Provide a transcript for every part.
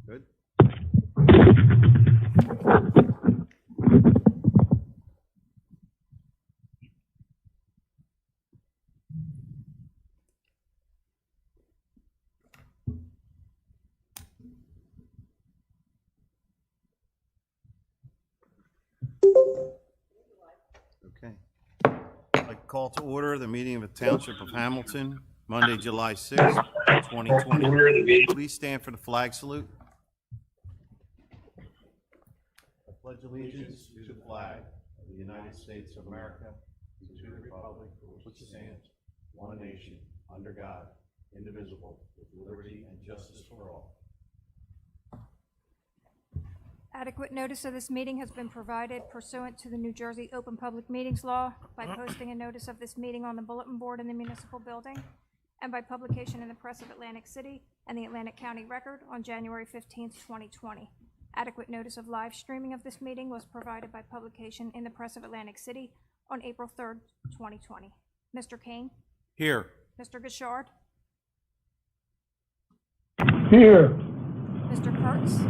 Good. Okay. I'd like to call to order the meeting of the Township of Hamilton, Monday, July 6th, 2020. Please stand for the flag salute. I pledge allegiance to the flag of the United States of America, and to the republic for which it stands, one nation, under God, indivisible, with liberty and justice for all. Adequate notice of this meeting has been provided pursuant to the New Jersey Open Public Meetings Law by posting a notice of this meeting on the bulletin board in the municipal building and by publication in the Press of Atlantic City and the Atlantic County Record on January 15th, 2020. Adequate notice of live streaming of this meeting was provided by publication in the Press of Atlantic City on April 3rd, 2020. Mr. Kane? Here. Mr. Gashard? Here. Mr. Kurtz?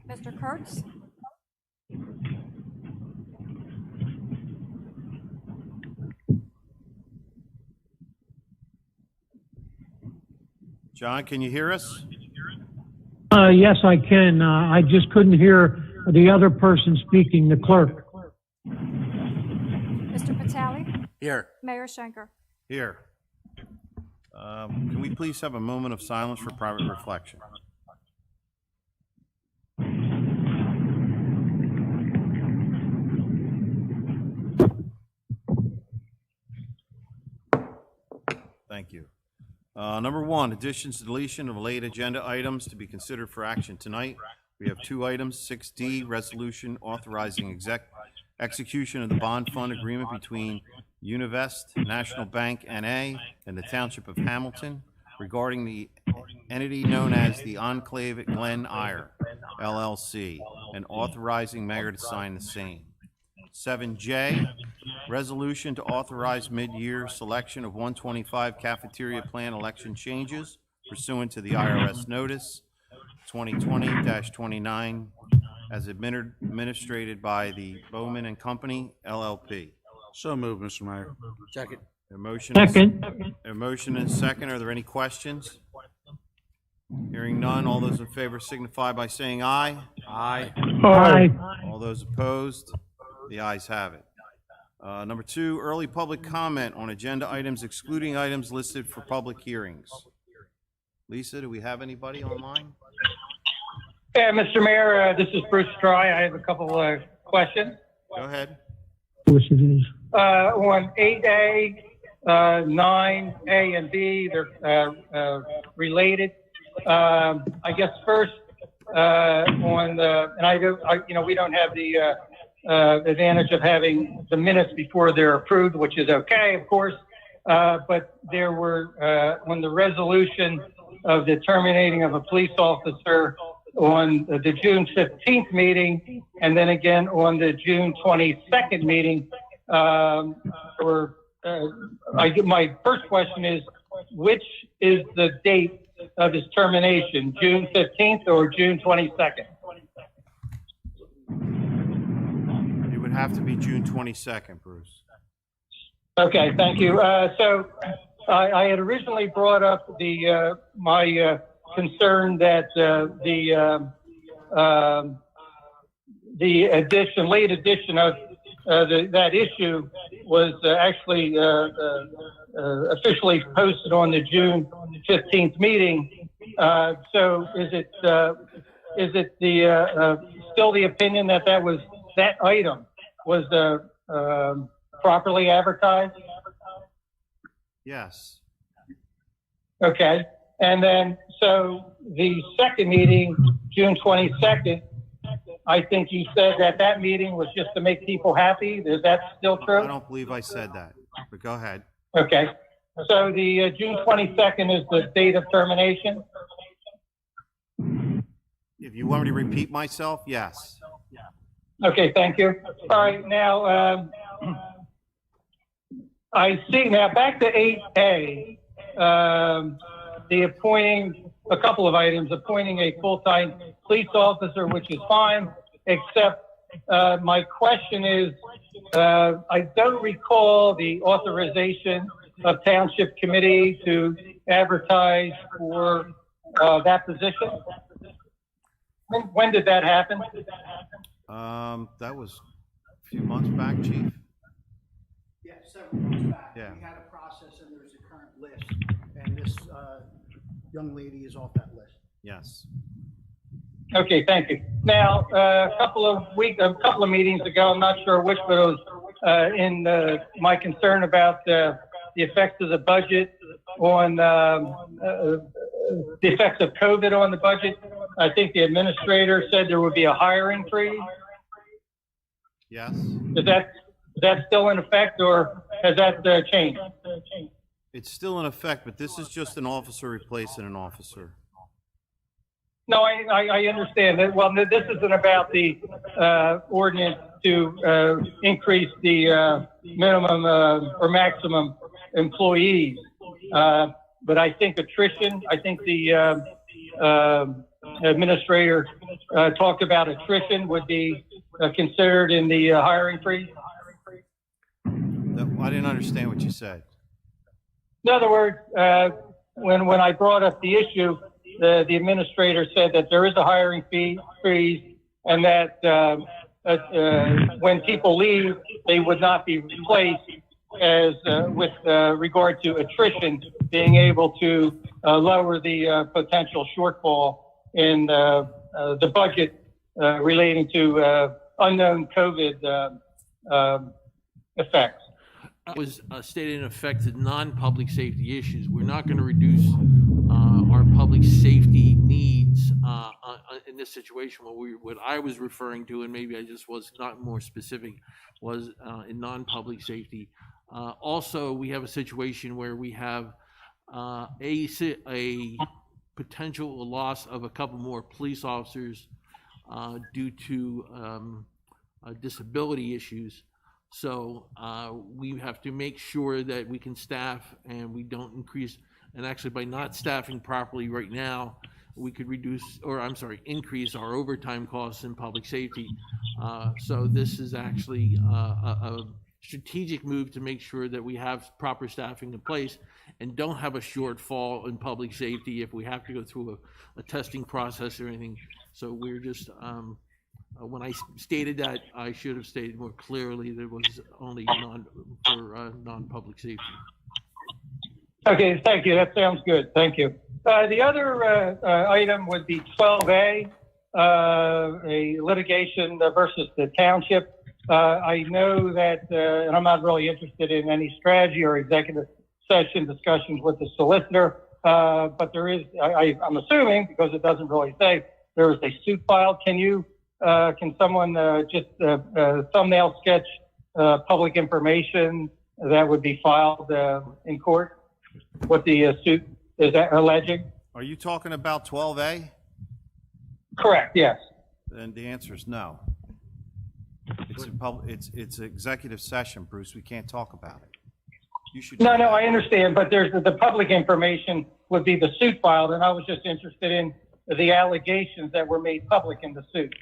Mr. Kurtz? John, can you hear us? Yes, I can. I just couldn't hear the other person speaking, the clerk. Mr. Patali? Here. Mayor Schenker? Here. Can we please have a moment of silence for private reflection? Thank you. Number one, additions, deletion of late agenda items to be considered for action tonight. We have two items, 6D, resolution authorizing execution of the bond fund agreement between Univest National Bank N.A. and the Township of Hamilton regarding the entity known as the Enclave at Glen Eyre, LLC, and authorizing mayor to sign the same. 7J, resolution to authorize mid-year selection of 125 cafeteria plan election changes pursuant to the IRS notice 2020-29 as administrated by the Bowman and Company, LLP. So moved, Mr. Mayor. Second. A motion Second. A motion and second. Are there any questions? Hearing none, all those in favor signify by saying aye. Aye. Aye. All those opposed? The ayes have it. Number two, early public comment on agenda items excluding items listed for public hearings. Lisa, do we have anybody online? Yeah, Mr. Mayor, this is Bruce Stry. I have a couple questions. Go ahead. Yes, it is. On 8A, 9A, and B, they're related. I guess first on the, and we don't have the advantage of having the minutes before they're approved, which is okay, of course. But there were, on the resolution of the terminating of a police officer on the June 15th meeting, and then again on the June 22nd meeting, my first question is, which is the date of his termination, June 15th or June 22nd? It would have to be June 22nd, Bruce. Okay, thank you. So I had originally brought up the my concern that the late addition of that issue was actually officially posted on the June 15th meeting. So is it still the opinion that that item was properly advertised? Yes. Okay. And then, so the second meeting, June 22nd, I think you said that meeting was just to make people happy. Is that still true? I don't believe I said that, but go ahead. Okay. So the June 22nd is the date of termination? If you want me to repeat myself, yes. Okay, thank you. All right, now, I see, now back to 8A, the appointing, a couple of items, appointing a full-time police officer, which is fine, except my question is, I don't recall the authorization of Township Committee to advertise for that position. When did that happen? That was a few months back, Chief. Yeah, several months back. Yeah. We had a process and there's a current list, and this young lady is off that list. Yes. Okay, thank you. Now, a couple of meetings ago, I'm not sure which, but it was in my concern about the effects of the budget on the effects of COVID on the budget. I think the administrator said there would be a hiring freeze. Yes. Is that still in effect, or has that changed? It's still in effect, but this is just an officer replacing an officer. No, I understand that. Well, this isn't about the ordinance to increase the minimum or maximum employees. But I think attrition, I think the administrator talked about attrition would be considered in the hiring freeze. I didn't understand what you said. In other words, when I brought up the issue, the administrator said that there is a hiring freeze, and that when people leave, they would not be replaced, as with regard to attrition being able to lower the potential shortfall in the budget relating to unknown COVID effects. Was stated in effect to non-public safety issues. We're not going to reduce our public safety needs in this situation. What I was referring to, and maybe I just was not more specific, was in non-public safety. Also, we have a situation where we have a potential loss of a couple more police officers due to disability issues. So we have to make sure that we can staff and we don't increase, and actually by not staffing properly right now, we could increase our overtime costs in public safety. So this is actually a strategic move to make sure that we have proper staffing in place and don't have a shortfall in public safety if we have to go through a testing process or anything. So we're just, when I stated that, I should have stated more clearly that it was only non-public safety. Okay, thank you. That sounds good. Thank you. The other item would be 12A, a litigation versus the township. I know that, and I'm not really interested in any strategy or executive session discussions with the solicitor, but there is, I'm assuming, because it doesn't really say, there is a suit filed. Can someone just thumbnail sketch public information that would be filed in court? What the suit is alleging? Are you talking about 12A? Correct. Yes. Then the answer is no. It's executive session, Bruce. We can't talk about it. You should. No, I understand, but there's the public information would be the suit filed, and I was just interested in the allegations that were made public in the suit.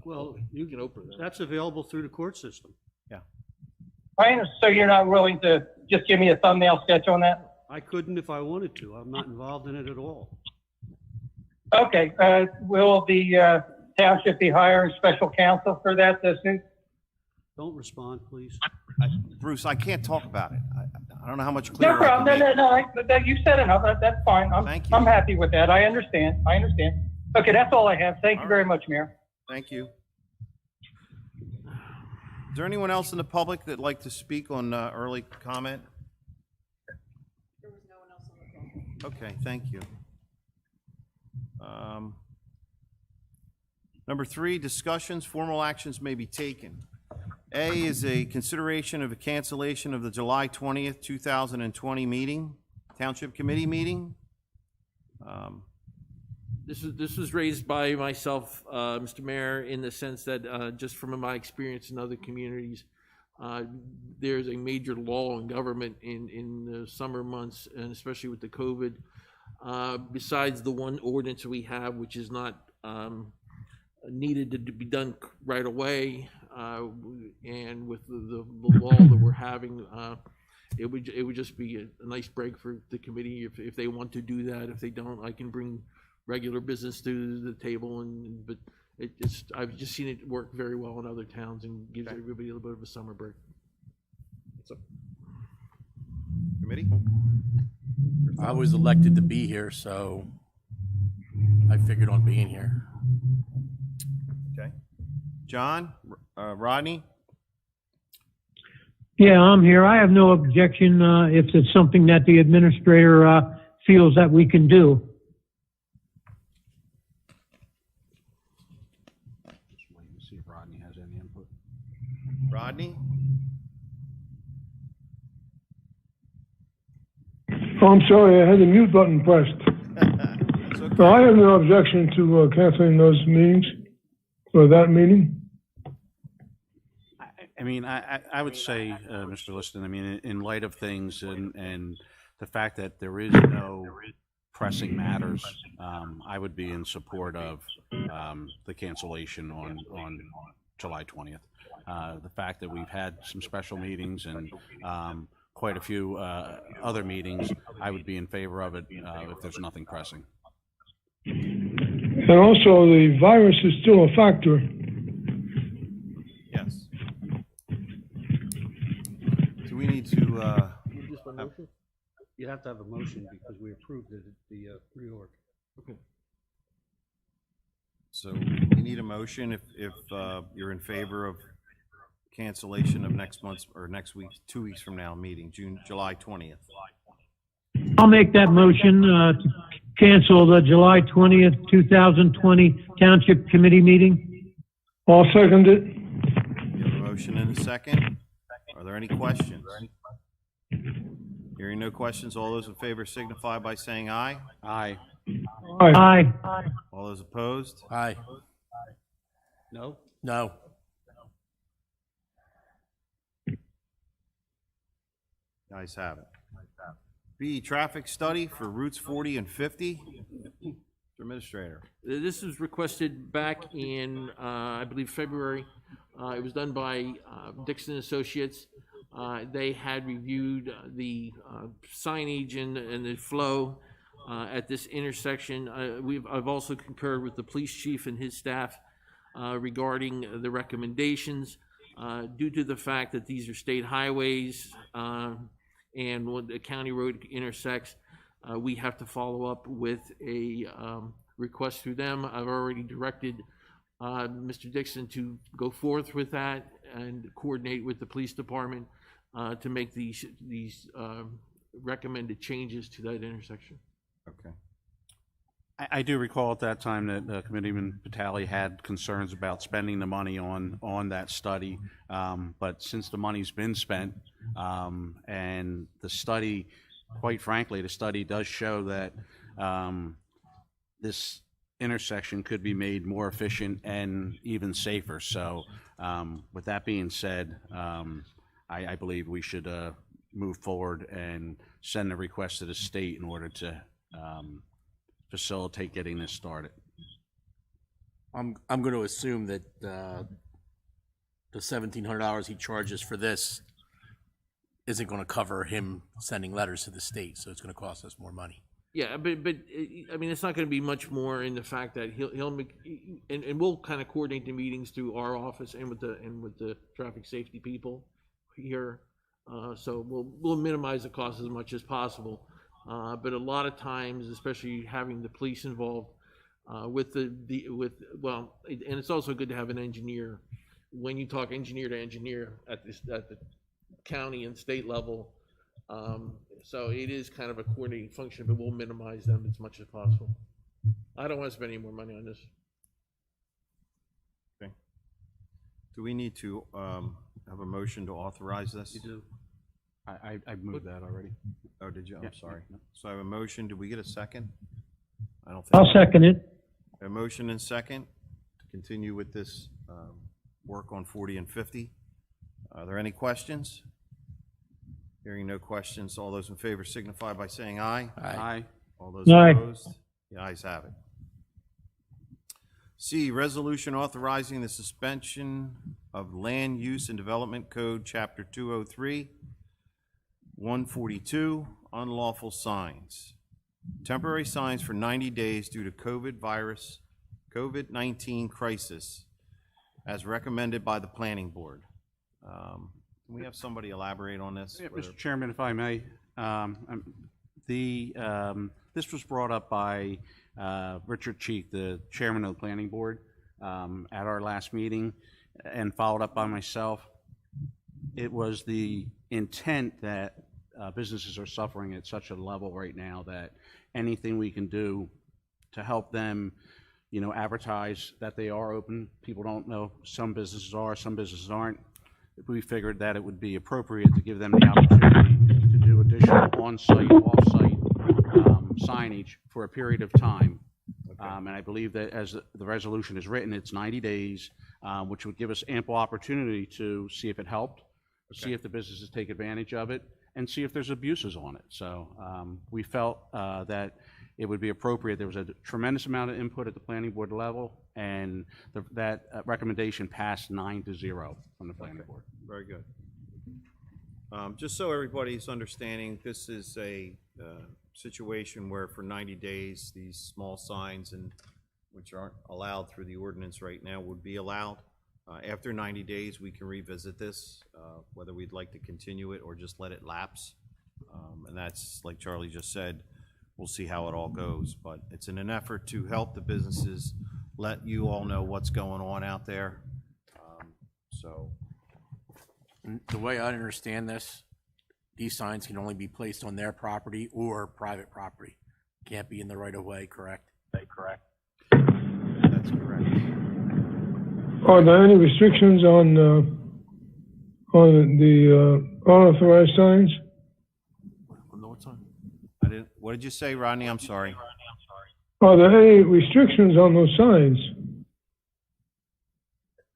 Well, you can open that. That's available through the court system. Yeah. I understand. So you're not willing to just give me a thumbnail sketch on that? I couldn't if I wanted to. I'm not involved in it at all. Okay. Will the township be hiring special counsel for that suit? Don't respond, please. Bruce, I can't talk about it. I don't know how much clearer. No problem. No. You said enough. That's fine. Thank you. I'm happy with that. I understand. Okay, that's all I have. Thank you very much, Mayor. Thank you. Is there anyone else in the public that'd like to speak on early comment? There was no one else on the phone. Okay, thank you. Number 3, discussions, formal actions may be taken. A is a consideration of a cancellation of the July 20th, 2020 meeting, Township Committee meeting. This was raised by myself, Mr. Mayor, in the sense that, just from my experience in other communities, there's a major lull in government in the summer months, and especially with the COVID. Besides the one ordinance we have, which is not needed to be done right away, and with the law that we're having, it would just be a nice break for the committee if they want to do that. If they don't, I can bring regular business to the table, but I've just seen it work very well in other towns and gives everybody a little bit of a summer break. So, Committee? I was elected to be here, so I figured on being here. Okay. John, Rodney? Yeah, I'm here. I have no objection if it's something that the administrator feels that we can do. Just waiting to see if Rodney has any input. Rodney? Oh, I'm sorry, I had the mute button pressed. That's okay. No, I have no objection to canceling those meetings, or that meeting. I mean, I would say, Mr. Liston, I mean, in light of things and the fact that there is no pressing matters, I would be in support of the cancellation on July 20th. The fact that we've had some special meetings and quite a few other meetings, I would be in favor of it if there's nothing pressing. And also, the virus is still a factor. Yes. Do we need to, just one motion? You have to have a motion because we approved the reorg. Okay. so you need a motion if you're in favor of cancellation of next month's, or next week's, 2 weeks from now, meeting, July 20th. I'll make that motion to cancel the July 20th, 2020 Township Committee meeting. I'll second it. You have a motion and a second. Are there any questions? Hearing no questions, all those in favor signify by saying aye. Aye. Aye. All those opposed? Aye. No? No. Ayes have it. B, traffic study for routes 40 and 50. Mr. Administrator. This was requested back in, I believe, February. It was done by Dixon Associates. They had reviewed the signage and the flow at this intersection. I've also concurred with the police chief and his staff regarding the recommendations. Due to the fact that these are state highways and when the county road intersects, we have to follow up with a request through them. I've already directed Mr. Dixon to go forth with that and coordinate with the police department to make these recommended changes to that intersection. Okay. I do recall at that time that Committeeman Vitale had concerns about spending the money on that study, but since the money's been spent, and the study, quite frankly, the study does show that this intersection could be made more efficient and even safer. So with that being said, I believe we should move forward and send a request to the state in order to facilitate getting this started. I'm going to assume that the $1,700 he charges for this isn't going to cover him sending letters to the state, so it's going to cost us more money. Yeah, but I mean, it's not going to be much more in the fact that he'll make, and we'll kind of coordinate the meetings through our office and with the traffic safety people here. So we'll minimize the cost as much as possible. But a lot of times, especially having the police involved with and it's also good to have an engineer. When you talk engineer to engineer at the county and state level, so it is kind of a coordinating function, but we'll minimize them as much as possible. I don't want to spend any more money on this. Okay. Do we need to have a motion to authorize this? You do. I moved that already. Oh, did you? Yeah. I'm sorry. So I have a motion. Did we get a second? I don't think. I'll second it. A motion and second to continue with this work on 40 and 50. Are there any questions? Hearing no questions, all those in favor signify by saying aye. Aye. All those Aye. opposed? The ayes have it. C, resolution authorizing the suspension of Land Use and Development Code, Chapter 203, 142, unlawful signs. Temporary signs for 90 days due to COVID-19 crisis, as recommended by the Planning Board. Can we have somebody elaborate on this? Yeah, Whether- Mr. Chairman, if I may, this was brought up by Richard Cheek, the chairman of the planning board, at our last meeting, and followed up by myself. It was the intent that businesses are suffering at such a level right now that anything we can do to help them, advertise that they are open. People don't know. Some businesses are, some businesses aren't. We figured that it would be appropriate to give them the opportunity to do additional on-site, off-site signage for a period of time. And I believe that as the resolution is written, it's 90 days, which would give us ample opportunity to see if it helped, see if the businesses take advantage of it, and see if there's abuses on it. So we felt that it would be appropriate. There was a tremendous amount of input at the planning board level, and that recommendation passed 9-0 from the planning board. Very good. Just so everybody's understanding, this is a situation where for 90 days, these small signs, which aren't allowed through the ordinance right now, would be allowed. After 90 days, we can revisit this, whether we'd like to continue it or just let it lapse. And that's, like Charlie just said, we'll see how it all goes. But it's in an effort to help the businesses, let you all know what's going on out there. The way I understand this, these signs can only be placed on their property or private property. Can't be in the right of way, correct? That's correct. Are there any restrictions on the unauthorized signs? What did you say, Rodney? I'm sorry. Are there any restrictions on those signs?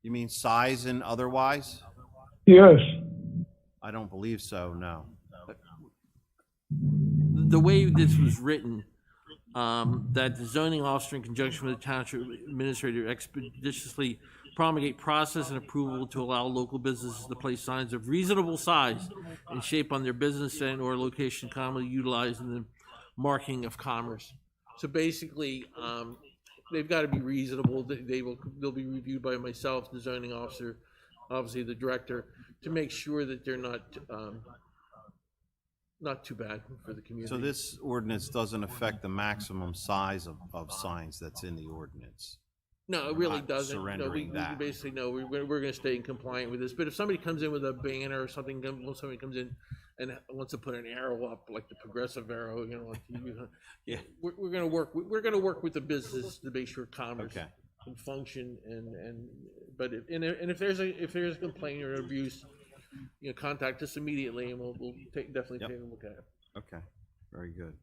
You mean size and otherwise? Yes. I don't believe so, no. The way this was written, that the zoning officer in conjunction with the township administrator expeditiously promulgate process and approval to allow local businesses to place signs of reasonable size and shape on their business and or location commonly utilized in the marking of commerce. So basically, they've got to be reasonable. They'll be reviewed by myself, the zoning officer, obviously the director, to make sure that they're not too bad for the community. So this ordinance doesn't affect the maximum size of signs that's in the ordinance? No, it really not doesn't. No, surrendering we that. basically know we're going to stay compliant with this. But if somebody comes in with a banner or something, when somebody comes in and wants to put an arrow up, like the progressive arrow, Yeah. we're going to work. We're going to work with the business to make sure commerce Okay. can function. But if there's a complaint or abuse, contact us immediately, and we'll definitely take a look at it. Okay, very good.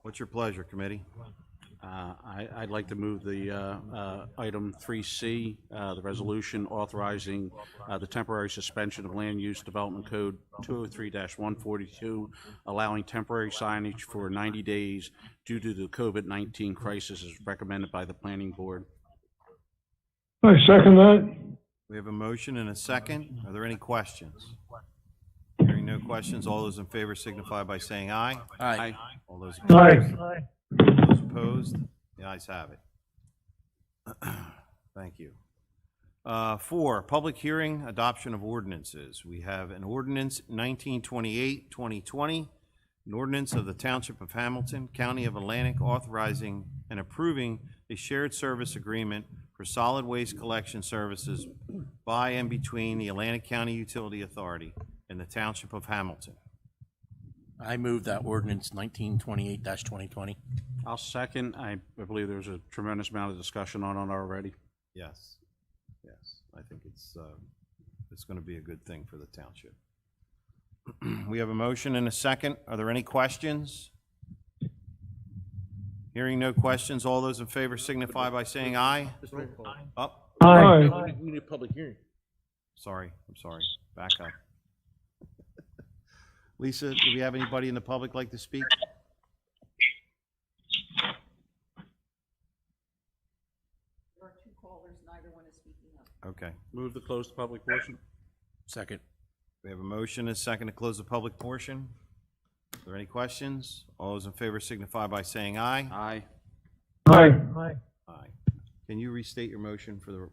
What's your pleasure, committee? I'd like to move the item 3C, the resolution authorizing the temporary suspension of Land Use Development Code 203-142, allowing temporary signage for 90 days due to the COVID-19 crisis as recommended by the Planning Board. I second that. We have a motion and a second. Are there any questions? Hearing no questions, all those in favor signify by saying aye. Aye. All those Aye. opposed? All those opposed? The ayes have it. Thank you. 4, public hearing, adoption of ordinances. We have an ordinance 1928-2020, an ordinance of the Township of Hamilton, County of Atlantic, authorizing and approving a shared service agreement for solid waste collection services by and between the Atlantic County Utility Authority and the Township of Hamilton. I move that ordinance 1928-2020. I'll second. I believe there's a tremendous amount of discussion on it already. Yes, yes, I think it's going to be a good thing for the township. We have a motion and a second. Are there any questions? Hearing no questions, all those in favor signify by saying aye. Up, Aye. We need a public hearing. sorry, I'm sorry, back up. Lisa, do we have anybody in the public like to speak? There are two callers, neither one is speaking up. Okay, Move to close the public portion? Second. we have a motion and a second to close the public portion. Are there any questions? All those in favor signify by saying aye. Aye. Aye. Aye. Can you restate your motion for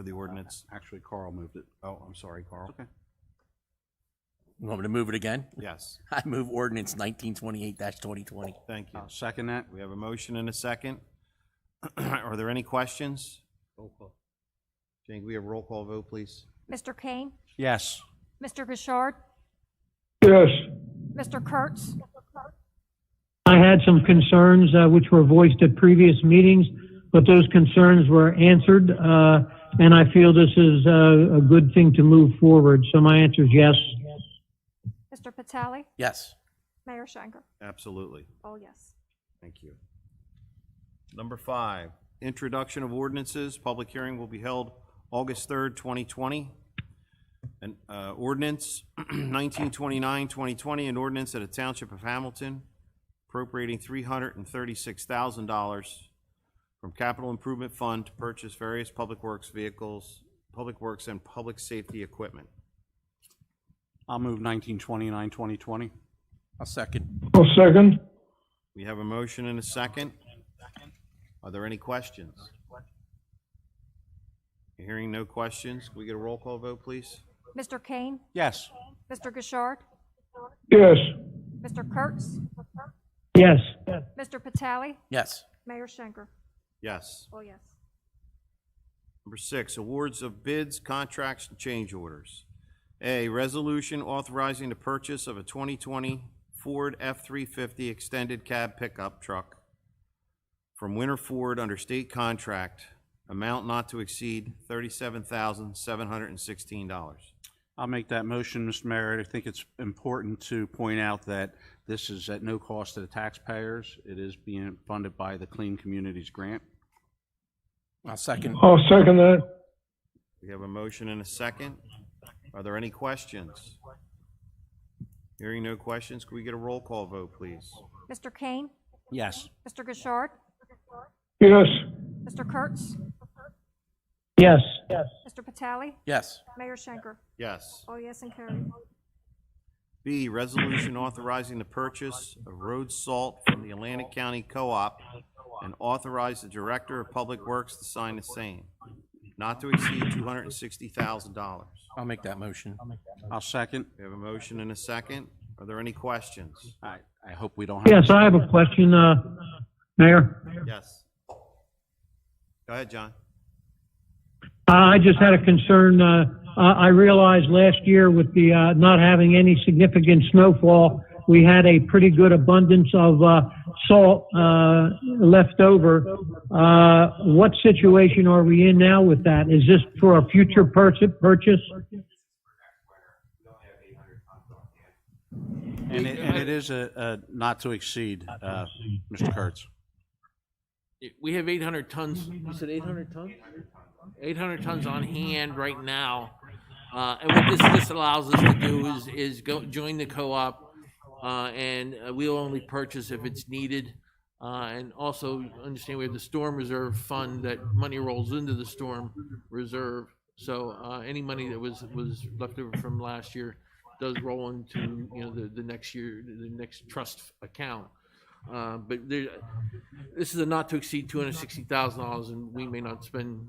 the ordinance? Actually, Carl moved it. Oh, I'm sorry, Carl. Okay. You want me to move it again? Yes, I move ordinance 1928-2020. thank you. I'll second that. We have a motion and a second. Are there any questions? Roll call. Jane, can we have a roll call vote, please? Mr. Kane? Yes. Mr. Gishard? Yes. Mr. Kurtz? I had some concerns, which were voiced at previous meetings, but those concerns were answered, and I feel this is a good thing to move forward. So my answer is yes. Mr. Vitale? Yes. Mayor Schenker? Absolutely. Oh, yes. Thank you. Number 5, introduction of ordinances. Public hearing will be held August 3rd, 2020. An ordinance 1929-2020, an ordinance of the Township of Hamilton appropriating $336,000 from Capital Improvement Fund to purchase various public works vehicles, public works and public safety equipment. I'll move 1929-2020. I'll second. I'll second. We have a motion and a second. Are there any questions? Hearing no questions, can we get a roll call vote, please? Mr. Kane? Yes. Mr. Gishard? Yes. Mr. Kurtz? Yes. Mr. Vitale? Yes. Mayor Schenker? Yes. Oh, yes. Number 6, awards of bids, contracts, and change orders. A, resolution authorizing the purchase of a 2020 Ford F-350 extended cab pickup truck from Winter Ford under state contract, amount not to exceed $37,716. I'll make that motion, Mr. Mayor. I think it's important to point out that this is at no cost to the taxpayers. It is being funded by the Clean Communities Grant. I'll second. I'll second that. We have a motion and a second. Are there any questions? Hearing no questions, can we get a roll call vote, please? Mr. Kane? Yes. Mr. Gishard? Yes. Mr. Kurtz? Yes. Mr. Vitale? Yes. Mayor Schenker? Yes. Oh, yes, and carried. B, resolution authorizing the purchase of road salt from the Atlantic County Co-op and authorize the Director of Public Works to sign the same, not to exceed $260,000. I'll make that motion. I'll second. We have a motion and a second. Are there any questions? I hope we don't have. Yes, I have a question, Mayor. Yes. Go ahead, John. I just had a concern. I realized last year with the not having any significant snowfall, we had a pretty good abundance of salt left over. What situation are we in now with that? Is this for a future purchase? And it is a not to exceed, Mr. Kurtz. We have 800 tons. You said 800 tons? 800 tons on hand right now. And what this allows us to do is go join the co-op, and we'll only purchase if it's needed. And also understand we have the storm reserve fund that money rolls into the storm reserve. So any money that was left over from last year does roll into the next year, the next trust account. But this is a not to exceed $260,000, and we may not spend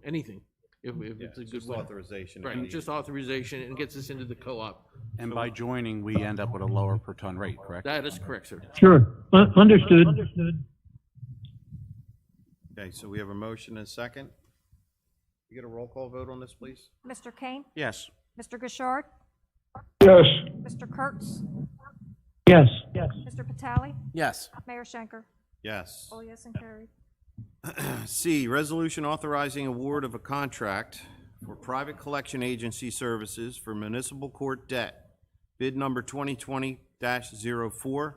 anything if it's a good Just win. authorization. Right, just authorization, and gets us into the co-op. And by joining, we end up with a lower per ton rate, correct? That is correct, sir. Sure. Understood. Okay, so we have a motion and a second. You get a roll call vote on this, please? Mr. Kane? Yes. Mr. Gishard? Yes. Mr. Kurtz? Yes. Mr. Vitale? Yes. Mayor Schenker? Yes. Oh, yes, and carried. C, resolution authorizing award of a contract for private collection agency services for municipal court debt, bid number 2020-04,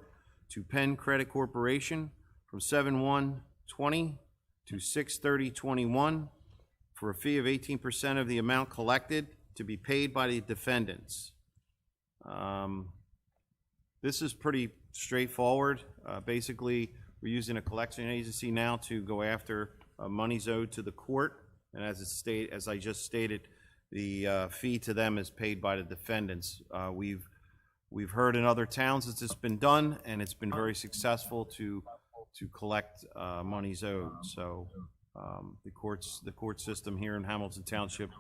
to Penn Credit Corporation from 7/1/20 to 6/30/21 for a fee of 18% of the amount collected to be paid by the defendants. This is pretty straightforward. Basically, we're using a collection agency now to go after monies owed to the court. And as I just stated, the fee to them is paid by the defendants. We've heard in other towns that it's been done, and it's been very successful to collect monies owed. So the court system here in Hamilton Township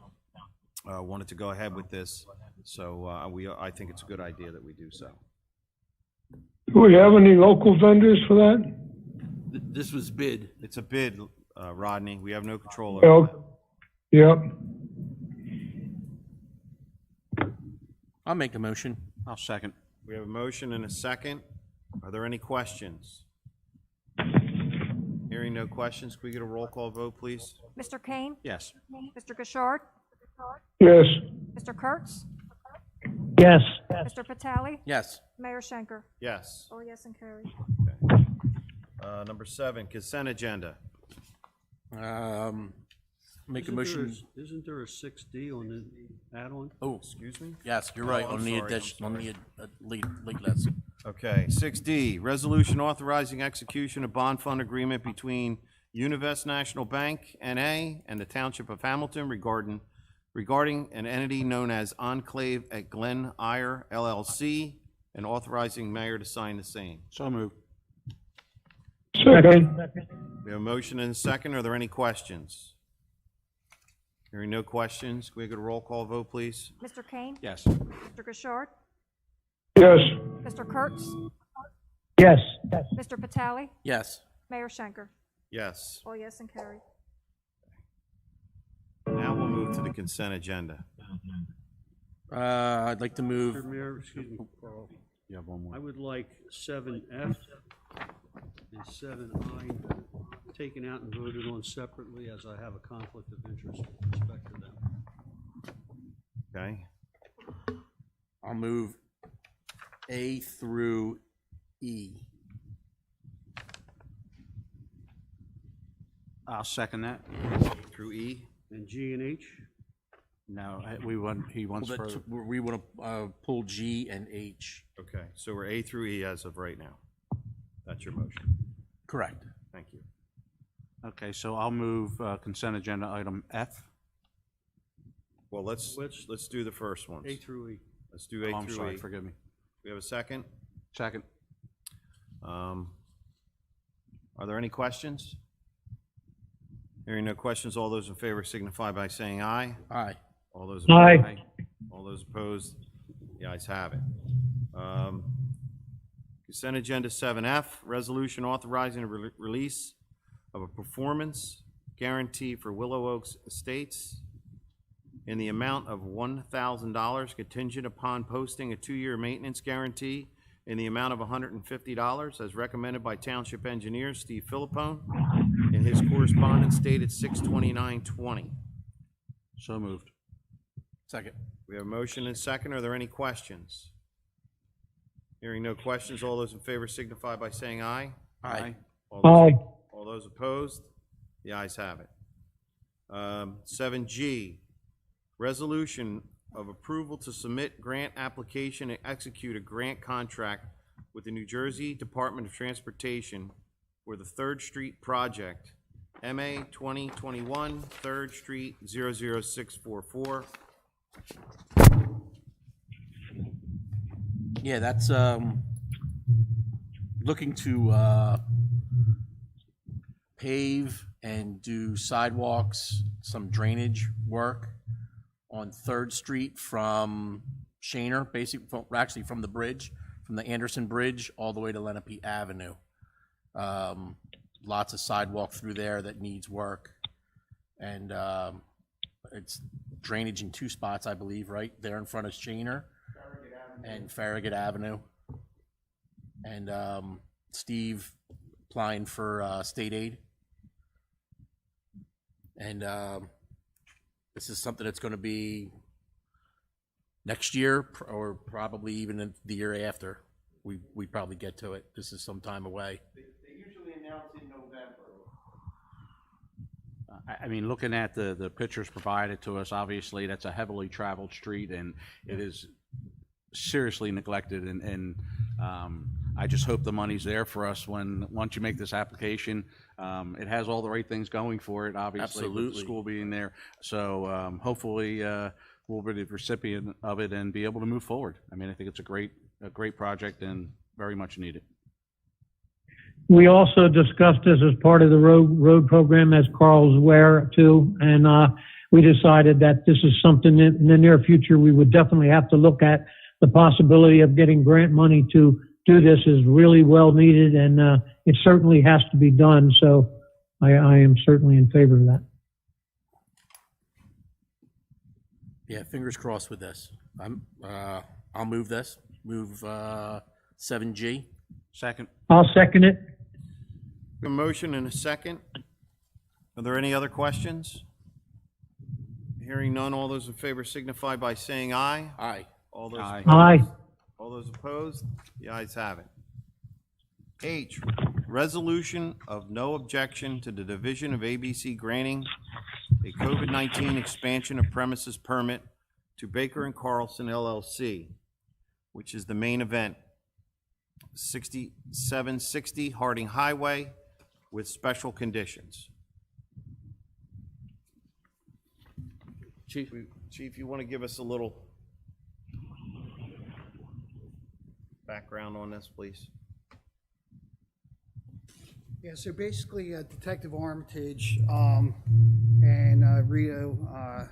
wanted to go ahead with this. So I think it's a good idea that we do so. Do we have any local vendors for that? This was bid. It's a bid, Rodney. We have no control over that. Yep. I'll make a motion. I'll second. We have a motion and a second. Are there any questions? Hearing no questions, can we get a roll call vote, please? Mr. Kane? Yes. Mr. Gashard? Yes. Mr. Kurtz? Yes. Mr. Vitale? Yes. Mayor Schenker? Yes. All yes and carried. Number 7, consent agenda. Make a motion. Isn't there a 6D on the add-on? Oh, Excuse me? yes, you're right. I'm On the sorry, I'm addition, on sorry. the lead list. Okay, 6D, resolution authorizing execution of bond fund agreement between Univest National Bank, N.A., and the Township of Hamilton regarding an entity known as Enclave at Glen Eyre LLC, and authorizing mayor to sign the same. So moved. Second. We have a motion and a second. Are there any questions? Hearing no questions, can we get a roll call vote, please? Mr. Kane? Yes. Mr. Gashard? Yes. Mr. Kurtz? Yes. Mr. Vitale? Yes. Mayor Schenker? Yes. All yes and carried. Now we'll move to the consent agenda. I'd like to move. Mr. Mayor, excuse me, Carl. You have one more. I would like 7F and 7I taken out and voted on separately, as I have a conflict of interest with respect to them. Okay? I'll move A through E. I'll second that. Through E? And G and H? No, he wants further. We want to pull G and H. Okay, so we're A through E as of right now. That's your motion. Correct. Thank you. Okay, so I'll move consent agenda item F. Well, let's do the first ones. A through E. Let's do A Oh, I'm through sorry, E. forgive me. We have a second. Second. Are there any questions? Hearing no questions, all those in favor signify by saying aye. Aye. All those Aye. opposed? All those opposed? The ayes have it. Consent agenda 7F, resolution authorizing the release of a performance guarantee for Willow Oaks Estates in the amount of $1,000 contingent upon posting a 2-year maintenance guarantee in the amount of $150 as recommended by Township Engineer Steve Philippone in his correspondence dated 6/29/20. So moved. Second. We have a motion and second. Are there any questions? Hearing no questions, all those in favor signify by saying aye. Aye. All those opposed? The ayes have it. 7G, resolution of approval to submit grant application and execute a grant contract with the New Jersey Department of Transportation for the 3rd Street project, MA 2021, 3rd Street 00644. Yeah, that's looking to pave and do sidewalks, some drainage work on 3rd Street from Shaner, actually from the bridge, from the Anderson Bridge all the way to Lenape Avenue. Lots of sidewalk through there that needs work. And it's drainage in 2 spots, I believe, right there in front of Shaner and Farragut Avenue. And Steve applying for state aid. And this is something that's going to be next year or probably even in the year after. we'd probably get to it. This is some time away. They usually announce in November. I mean, looking at the pictures provided to us, obviously, that's a heavily traveled street, and it is seriously neglected, and I just hope the money's there for us once you make this application. It has all the right things going for it, obviously, with the Absolutely. school being there. So hopefully we'll be the recipient of it and be able to move forward. I mean, I think it's a great project and very much needed. We also discussed this as part of the road program, as Carl's aware too, and we decided that this is something that in the near future we would definitely have to look at. The possibility of getting grant money to do this is really well needed, and it certainly has to be done. So I am certainly in favor of that. Yeah, fingers crossed with this. I'll move this. Move 7G. Second. I'll second it. A motion and a second. Are there any other questions? Hearing none, all those in favor signify by saying aye. Aye. All those Aye. opposed? Aye. All those opposed? The ayes have it. H, resolution of no objection to the Division of ABC granting a COVID-19 expansion of premises permit to Baker and Carlson LLC, which is the main event, 6760 Harding Highway, with special conditions. Chief? Chief, you want to give us a little background on this, please? Yeah, so basically, Detective Armitage and Rito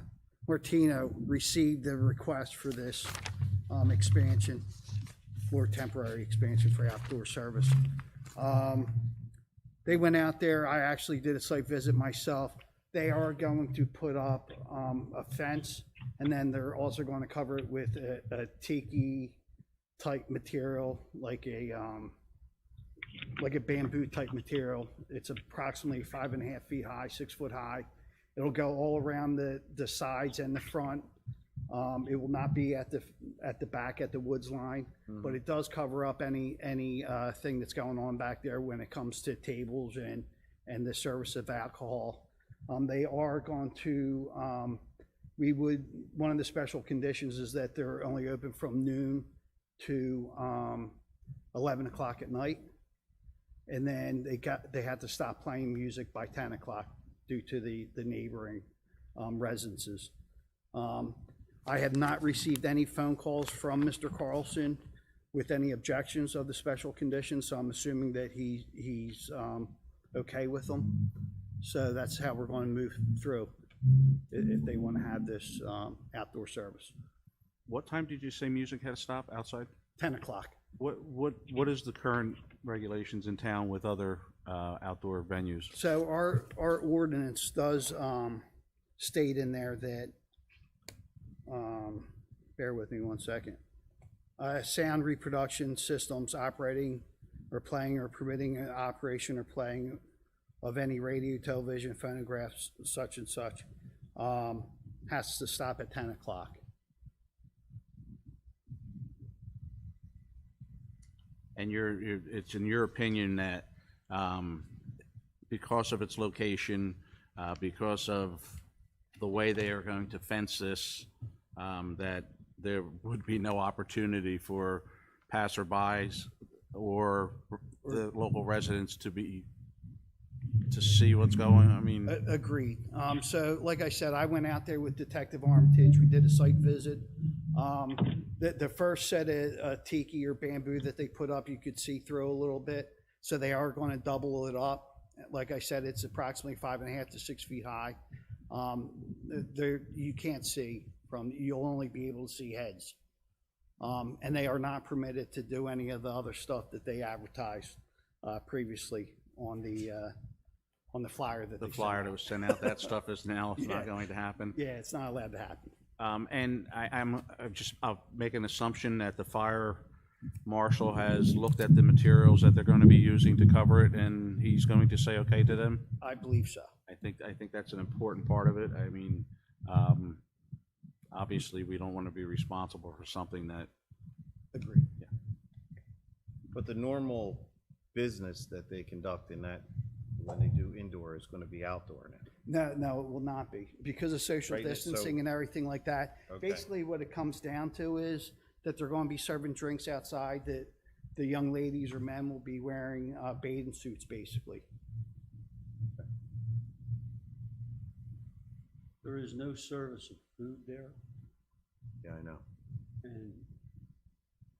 Martino received the request for this expansion, or temporary expansion for outdoor service. They went out there. I actually did a site visit myself. They are going to put up a fence, and then they're also going to cover it with a tiki type material, like a bamboo type material. It's approximately 5.5 feet high, 6 foot high. It'll go all around the sides and the front. It will not be at the back at the woods line, but it does cover up any thing that's going on back there when it comes to tables and the service of alcohol. They are going to, one of the special conditions is that they're only open from noon to 11 o'clock at night. And then they had to stop playing music by 10 o'clock due to the neighboring residences. I have not received any phone calls from Mr. Carlson with any objections of the special conditions, so I'm assuming that he's okay with them. So that's how we're going to move through if they want to have this outdoor service. What time did you say music had to stop outside? 10 o'clock. What is the current regulations in town with other outdoor venues? So our ordinance does state in there that, bear with me 1 second, sound reproduction systems operating or playing or permitting an operation or playing of any radio, television, phonographs, such and such, has to stop at 10 o'clock. And it's in your opinion that because of its location, because of the way they are going to fence this, that there would be no opportunity for passerbys or the local residents to see what's going on? I mean, Agreed. So like I said, I went out there with Detective Armitage. We did a site visit. The first set of tiki or bamboo that they put up, you could see through a little bit. So they are going to double it up. Like I said, it's approximately 5.5 to 6 feet high. You can't see you'll only be able to see heads. And they are not permitted to do any of the other stuff that they advertised previously on the flyer that that was sent out, that stuff is now not going to happen. Yeah, it's not allowed to happen. And I'll make an assumption that the fire marshal has looked at the materials that they're going to be using to cover it, and he's going to say okay to them. I believe so. I think that's an important part of it. I mean, obviously we don't want to be responsible for something that. Agreed. Yeah. But the normal business that they conduct in that, when they do indoor, is gonna be outdoor now. No, it will not be, because of social Right, so- distancing and everything like that. Okay. Basically, what it comes down to is that they're going to be serving drinks outside, that the young ladies or men will be wearing bathing suits, basically. There is no service of food there, Yeah, I know. and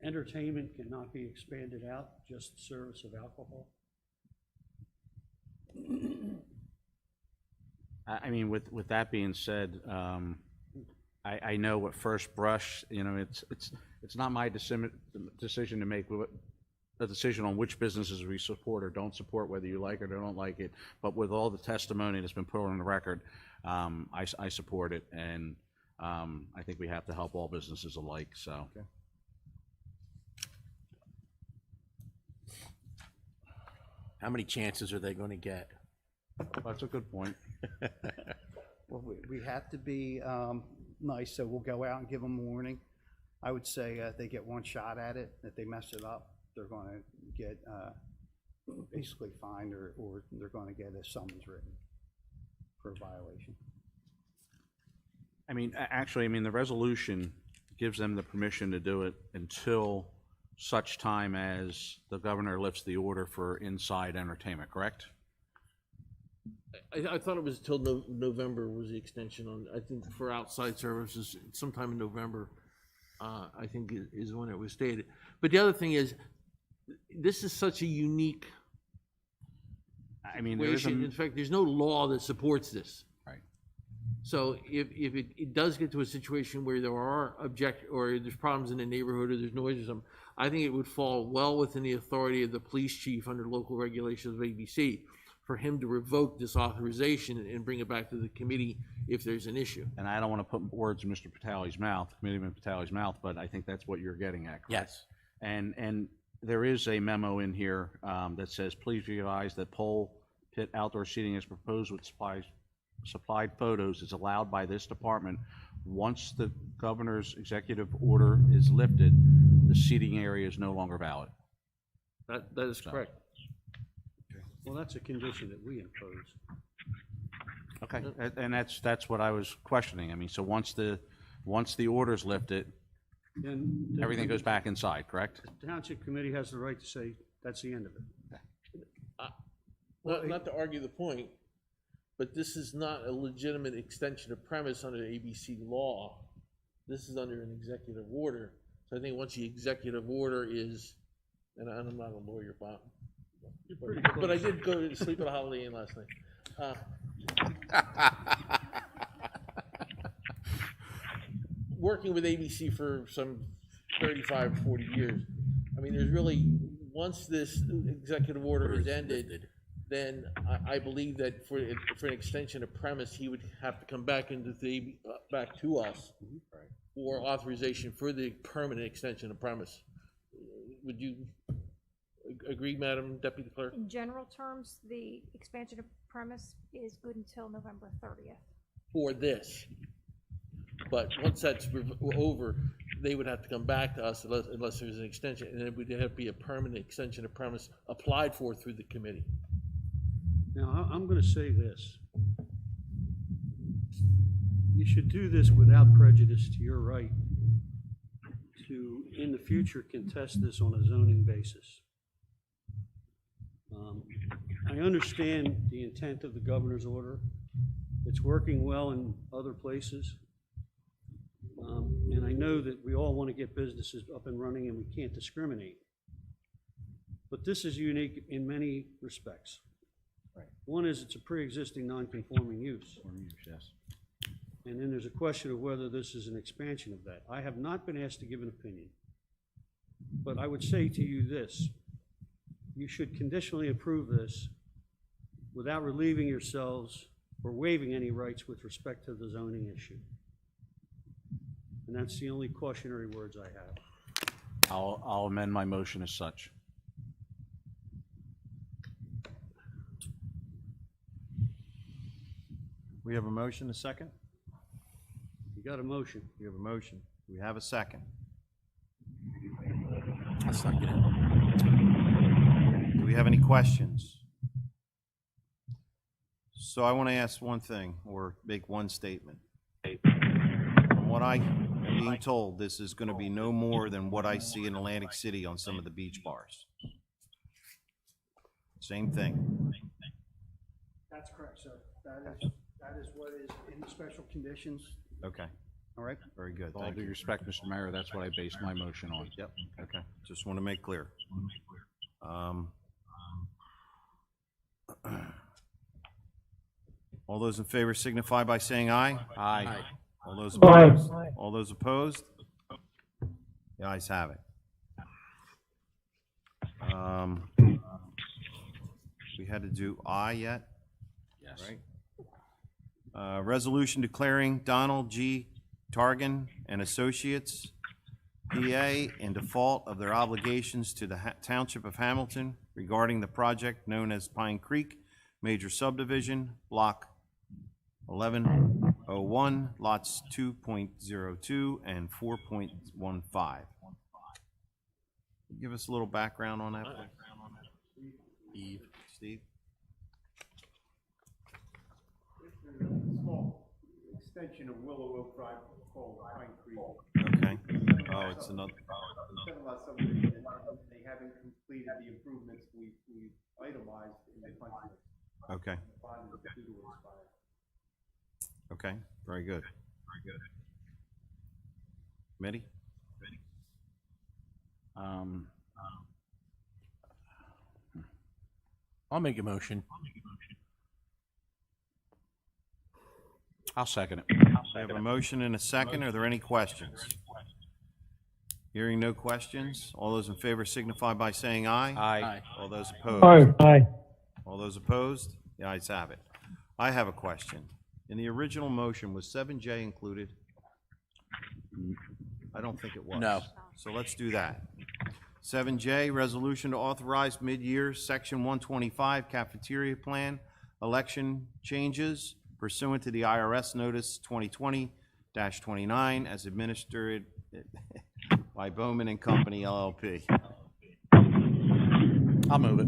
entertainment cannot be expanded out, just service of alcohol. I mean, with that being said, I know at first brush, you know, it's not my decision to make a decision on which businesses we support or don't support, whether you like it or don't like it. But with all the testimony that's been put on the record, I support it, and I think we have to help all businesses alike, so. Okay. How many chances are they gonna get? That's a good point. Well, we have to be nice, so we'll go out and give them a warning. I would say if they get one shot at it, if they mess it up, they're going to get basically fined, or they're going to get a summons written for a violation. I mean, actually, I mean, the resolution gives them the permission to do it until such time as the governor lifts the order for inside entertainment, correct? I thought it was till November was the extension on, I think for outside services, sometime in November, I think is when it was stated. But the other thing is, this is such a unique I mean, there is situation. In fact, there's no law that supports this. Right. So if it does get to a situation where there are or there's problems in the neighborhood or there's noise or something, I think it would fall well within the authority of the police chief under local regulations of ABC for him to revoke this authorization and bring it back to the committee if there's an issue. and I don't want to put words in Mr. Patali's mouth, Committeeman Patali's mouth, but I think that's what you're getting at, correct? Yes. And there is a memo in here that says, please be advised that pole pit outdoor seating as proposed with supplied photos is allowed by this department. Once the governor's executive order is lifted, the seating area is no longer valid. That is correct. Well, that's a condition that we impose. Okay, and that's what I was questioning. I mean, so once the order's lifted, Then the everything goes back inside, correct? Township committee has the right to say, that's the end of it. Not to argue the point, but this is not a legitimate extension of premise under ABC law. This is under an executive order. So I think once the executive order is, and I'm not a lawyer, Bob, but I did go to sleep at a Holiday Inn last night. Working with ABC for some 35, 40 years, I mean, there's really, once this executive order is ended, then I believe that for an extension of premise, he would have to come back back to us for authorization for the permanent extension of premise. Would you agree, Madam Deputy Clerk? In general terms, the expansion of premise is good until November 30th. For this. But once that's over, they would have to come back to us unless there's an extension, and it would have to be a permanent extension of premise applied for through the committee. Now, I'm going to say this. You should do this without prejudice to your right to, in the future, contest this on a zoning basis. I understand the intent of the governor's order. It's working well in other places. And I know that we all want to get businesses up and running and we can't discriminate. But this is unique in many respects. Right. One is it's a pre-existing non-conforming use. Yes. And then there's a question of whether this is an expansion of that. I have not been asked to give an opinion. But I would say to you this: you should conditionally approve this without relieving yourselves or waiving any rights with respect to the zoning issue. And that's the only cautionary words I have. I'll amend my motion as such. We have a motion, a second? You got a motion. We have a motion. We have a second. I'll second it. Do we have any questions? So I want to ask one thing, or make one statement. From what I am being told, this is going to be no more than what I see in Atlantic City on some of the beach bars. Same thing. That's correct, sir. That is what is in the special conditions. Okay, All right? very good. With all Thank due you. respect, Mr. Mayor, that's what I based my motion on. Yep, okay. Just want to make clear. All those in favor signify by saying aye. Aye. All those Aye. opposed? All those opposed? The ayes have it. We had to do I yet, Yes. right? Resolution declaring Donald G. Targan and Associates, PA, in default of their obligations to the Township of Hamilton regarding the project known as Pine Creek Major Subdivision, Block 1101, lots 2.02 and 4.15. Give us a little background on that, please. Steve? Small extension of Willow Oak Drive called Pine Creek. Okay. Oh, it's another, Seven-lot subdivision, and they haven't completed the improvements we itemized in the punch list. okay, The bond is due to expire. okay, very good. Committee? I'll make a motion. I'll second it. I have a motion and a second. Are there any questions? Hearing no questions, all those in favor signify by saying aye. Aye. All those opposed? Aye. Aye. All those opposed? The ayes have it. I have a question. In the original motion, was 7J included? I don't think it was. No. So let's do that. 7J, resolution to authorize mid-year Section 125 cafeteria plan election changes pursuant to the IRS Notice 2020-29 as administered by Bowman and Company LLP. I'll move it.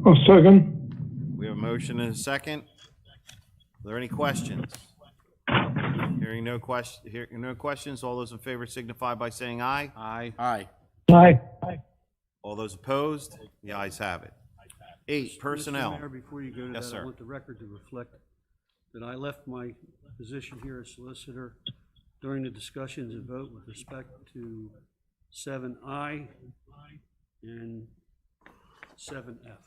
I'll second. We have a motion and a second. Are there any questions? Hearing no questions, all those in favor signify by saying aye. Aye. Aye. Aye. Aye. All those opposed? The ayes have it. 8, personnel. Mr. Mayor, before you go to Yes, that, I sir. want the record to reflect that I left my position here as solicitor during the discussions and vote with respect to 7I and 7F.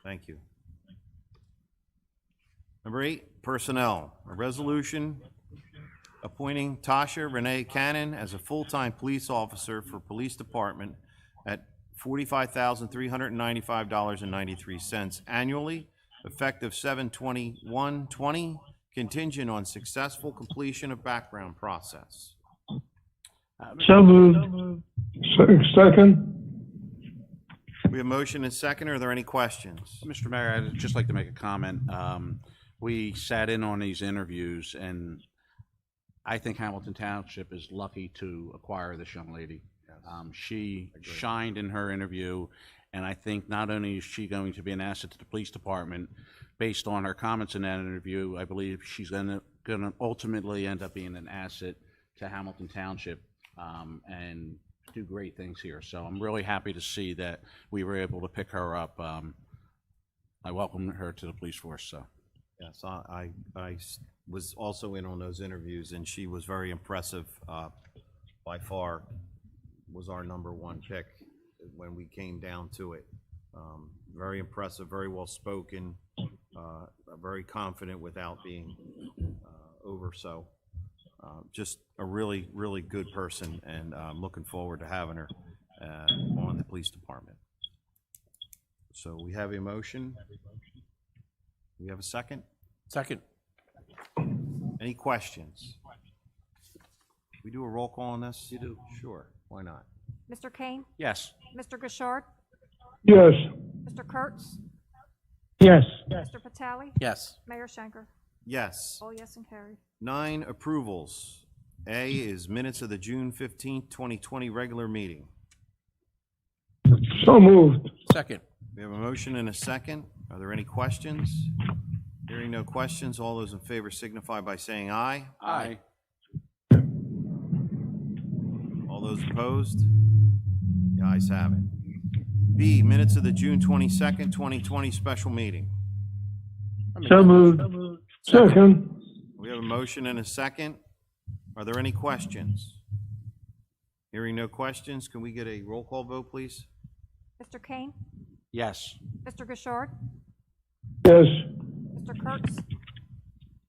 Thank you. Number 8, personnel. A resolution appointing Tasha Renee Cannon as a full-time police officer for Police Department at $45,395.93 annually, effective 7/21/20, contingent on successful completion of background process. So moved. Second. We have motion and second. Are there any questions? Mr. Mayor, I'd just like to make a comment. We sat in on these interviews, and I think Hamilton Township is lucky to acquire this young lady. She shined in her interview, and I think not only is she going to be an asset to the police department, based on her comments in that interview, I believe she's going to ultimately end up being an asset to Hamilton Township and do great things here. So I'm really happy to see that we were able to pick her up. I welcome her to the police force. So. Yes, I was also in on those interviews, and she was very impressive. By far, was our number one pick when we came down to it. Very impressive, very well spoken, very confident without being over. So, just a really, really good person, and I'm looking forward to having her on the police department. So we have a motion. We have a second? Second. Any questions? We do a roll call on this? You do. Sure, why not? Mr. Kane? Yes. Mr. Gashard? Yes. Mr. Kurtz? Yes. Mr. Patali? Yes. Mayor Schenker? Yes. All yes and carried. 9, approvals. A is minutes of the June 15th, 2020 regular meeting. So moved. Second. We have a motion and a second. Are there any questions? Hearing no questions, all those in favor signify by saying aye. Aye. All those opposed? The ayes have it. B, minutes of the June 22nd, 2020 special meeting. So moved. Second. We have a motion and a second. Are there any questions? Hearing no questions, can we get a roll call vote, please? Mr. Kane? Yes. Mr. Gouchard? Yes. Mr. Kurtz?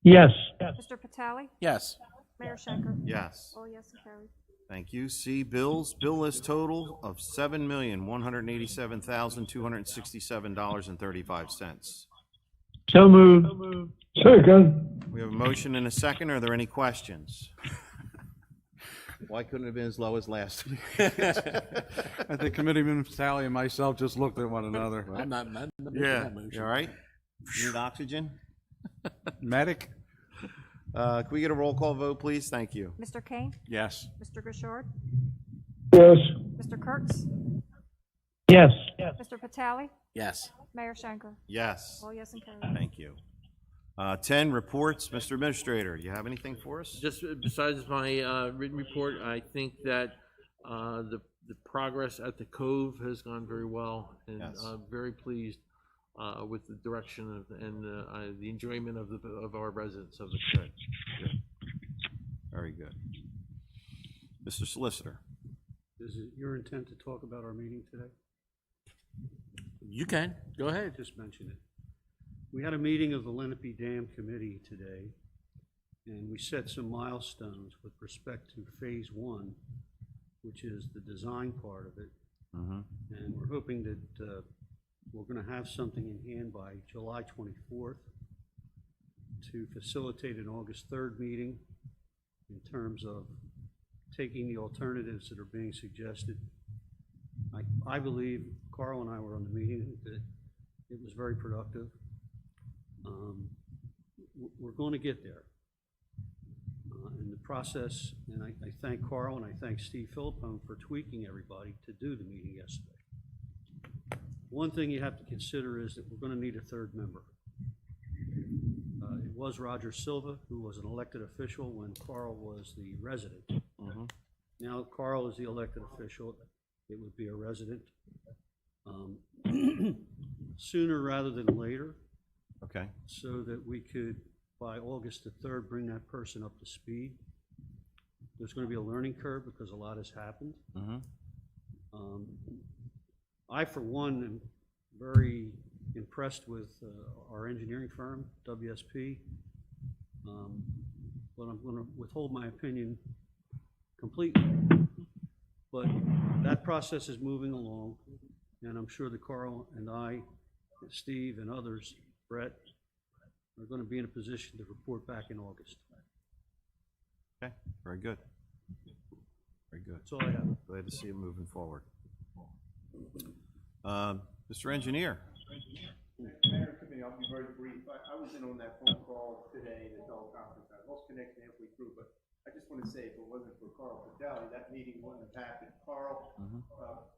Yes. Mr. Patali? Yes. Mayor Schenker? Yes. All yes and carried. Thank you. C, bills. Bill list total of $7,187,267.35. So moved. Second. We have a motion and a second. Are there any questions? Why couldn't it have been as low as last week? I think Committeeman Sally and myself just looked at one another. I'm not making Yeah, that motion. you all right? Need oxygen? Medic? Can we get a roll call vote, please? Thank you. Mr. Kane? Yes. Mr. Gouchard? Yes. Mr. Kurtz? Yes. Mr. Patali? Yes. Mayor Schenker? Yes. All yes and carried. Thank you. 10, reports. Mr. Administrator, do you have anything for us? Just besides my written report, I think that the progress at the Cove has gone very well, and Yes. I'm very pleased with the direction of, and the enjoyment of our residents of the trip. Very good. Mr. Solicitor. Is it your intent to talk about our meeting today? You can. Go ahead. Just mention it. We had a meeting of the Lenape Dam Committee today, and we set some milestones with respect to Phase 1, which is the design part of it. And we're hoping that we're going to have something in hand by July 24th to facilitate an August 3rd meeting in terms of taking the alternatives that are being suggested. I believe, Carl and I were on the meeting, that it was very productive. We're going to get there. In the process, and I thank Carl and I thank Steve Philippone for tweaking everybody to do the meeting yesterday. One thing you have to consider is that we're going to need a third member. It was Roger Silva, who was an elected official when Carl was the resident. Now Carl is the elected official. It would be a resident. Sooner rather than later, Okay. so that we could, by August the 3rd, bring that person up to speed. There's going to be a learning curve because a lot has happened. I, for one, am very impressed with our engineering firm, WSP, but I'm going to withhold my opinion completely. But that process is moving along, and I'm sure that Carl and I, and Steve and others, Brett, are going to be in a position to report back in August. Okay, very good. Very good. That's all I have. Glad to see it moving forward. Mr. Engineer. Mayor and Committee, I'll be very brief. I was in on that phone call today, the teleconference. I lost connection halfway through, but I just want to say, if it wasn't for Carl Fidelli, that meeting wouldn't have happened. Carl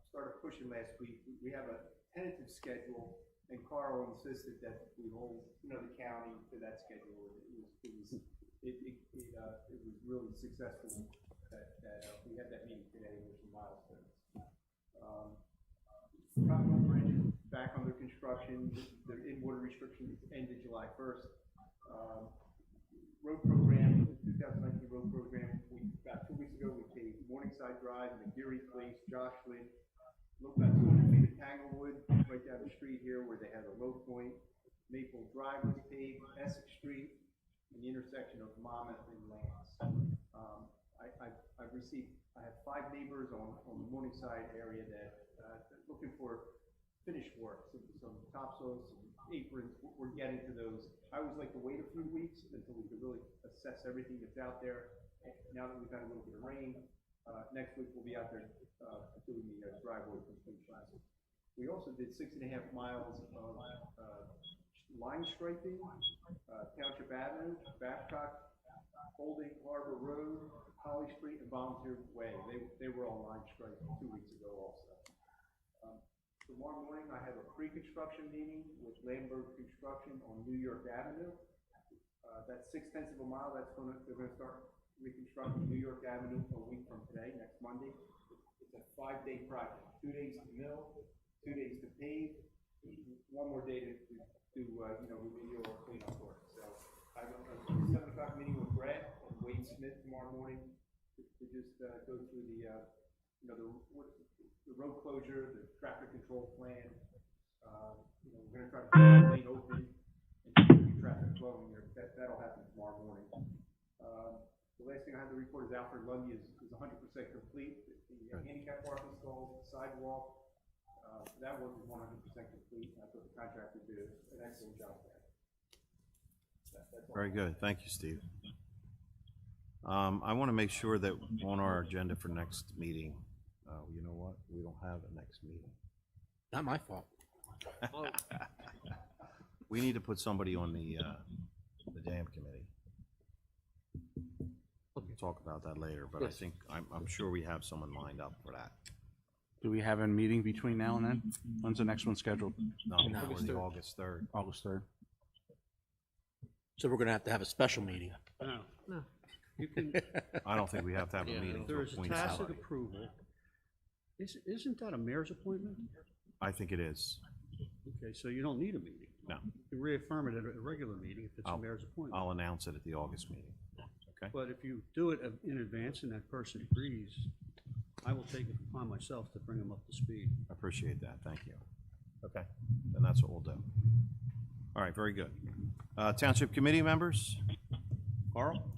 started pushing last week. We have a tentative schedule, and Carl insisted that we hold, the county to that schedule. It was really successful that we had that meeting today with some milestones. Continental Bridge is back under construction. The in-water restrictions ended July 1st. Road program, the 2019 road program, about 2 weeks ago, we paved Morningside Drive, McGeary Place, Joshua, about 200 feet of Tanglewood, right down the street here where they had a low point. Maple Drive was paved, Essex Street, and the intersection of Monmouth and Lance. I have 5 neighbors on the Morningside area that looking for finished work, some topsoil, some aprons. We're getting to those. I always like to wait a few weeks until we can really assess everything that's out there. Now that we've had a little bit of rain, next week we'll be out there doing the driveway completion. We also did 6.5 miles of line striping, Township Avenue, Babcock, Old Harbor Road, Holly Street, and Volunteer Way. They were all line striped 2 weeks ago also. Tomorrow morning, I have a pre-construction meeting with Lambert Construction on New York Avenue. That's 0.6 of a mile. They're gonna start reconstructing New York Avenue a week from today, next Monday. It's a 5-day project, 2 days to mill, 2 days to pave, 1 more day to do remedial or cleanup work. So I have a 7 o'clock meeting with Brad and Wade Smith tomorrow morning to just go through the road closure, the traffic control plan. We're gonna try to keep the lane open and keep traffic flowing there. That'll happen tomorrow morning. The last thing I have to report is Alfred Lundy is 100% complete. The handicap park installed, sidewalk, that work is 100% complete. I thought the contractor did an excellent job there. That's all. Very good. Thank you, Steve. I want to make sure that on our agenda for next meeting, you know what? We don't have a next meeting. Not my fault. We need to put somebody on the dam committee. We'll talk about that later, but I think, I'm sure we have someone lined up for that. Do we have a meeting between now and then? When's the next one scheduled? No, before the August 3rd. August 3rd. So we're gonna have to have a special meeting. No. You can, I don't think we have to have a meeting to there is appoint tacit somebody. approval. Isn't that a mayor's appointment? I think it is. Okay, so you don't need a meeting. No, You can reaffirm it at a regular meeting if it's a mayor's appointment. I'll announce it at the August meeting. Okay? But if you do it in advance and that person agrees, I will take it upon myself to bring them up to speed. I appreciate that. Thank you. Okay, then that's what we'll do. All right, very good. Township committee members? Carl?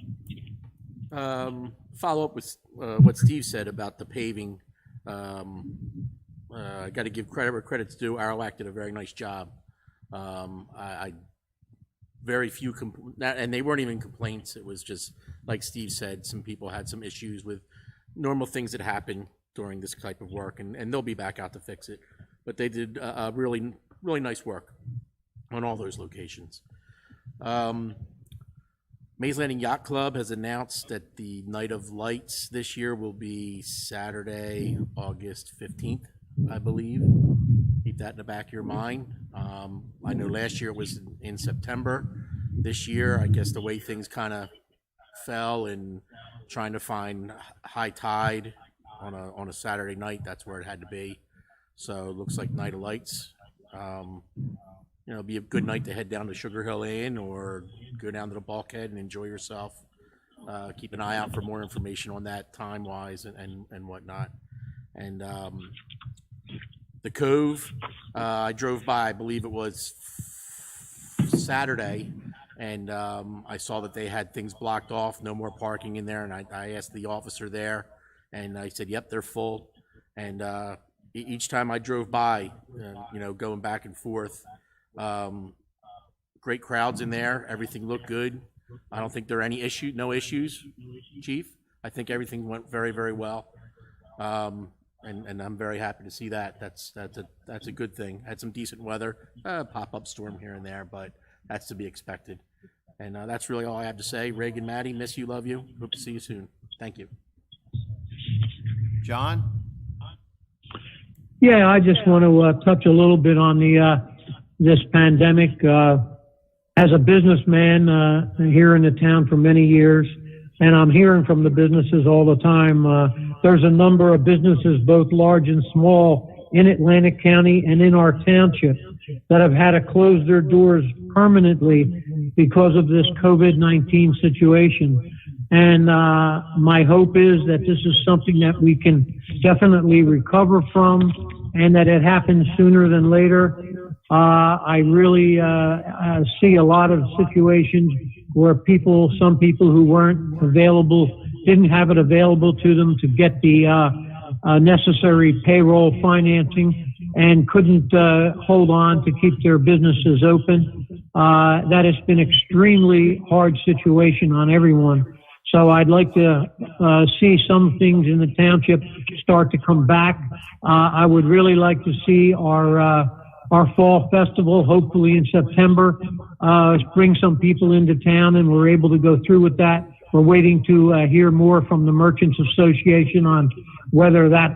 Follow up with what Steve said about the paving. I got to give credit where credit's due. Aralac did a very nice job. Very few, and they weren't even complaints. It was just, like Steve said, some people had some issues with normal things that happen during this type of work, and they'll be back out to fix it. But they did really, really nice work on all those locations. Mays Landing Yacht Club has announced that the Night of Lights this year will be Saturday, August 15th, I believe. Keep that in the back of your mind. I know last year it was in September. This year, I guess the way things kind of fell and trying to find high tide on a Saturday night, that's where it had to be. So it looks like Night of Lights. It'll be a good night to head down to Sugar Hill Inn or go down to the Bulkhead and enjoy yourself. Keep an eye out for more information on that time-wise and whatnot. And the Cove, I drove by, I believe it was Saturday, and I saw that they had things blocked off, no more parking in there, and I asked the officer there, and I said, yep, they're full. And each time I drove by, going back and forth, great crowds in there. Everything looked good. I don't think there are no issues, Chief. I think everything went very, very well. And I'm very happy to see that. That's a good thing. Had some decent weather, pop-up storm here and there, but that's to be expected. And that's really all I have to say. Reagan, Maddie, miss you, love you. Hope to see you soon. Thank you. John? Yeah, I just want to touch a little bit on this pandemic. As a businessman here in the town for many years, and I'm hearing from the businesses all the time, there's a number of businesses, both large and small, in Atlantic County and in our township that have had to close their doors permanently because of this COVID-19 situation. And my hope is that this is something that we can definitely recover from and that it happens sooner than later. I really see a lot of situations where some people who weren't available, didn't have it available to them to get the necessary payroll financing and couldn't hold on to keep their businesses open. That has been an extremely hard situation on everyone. So I'd like to see some things in the township start to come back. I would really like to see our fall festival, hopefully in September, bring some people into town, and we're able to go through with that. We're waiting to hear more from the Merchants Association on whether that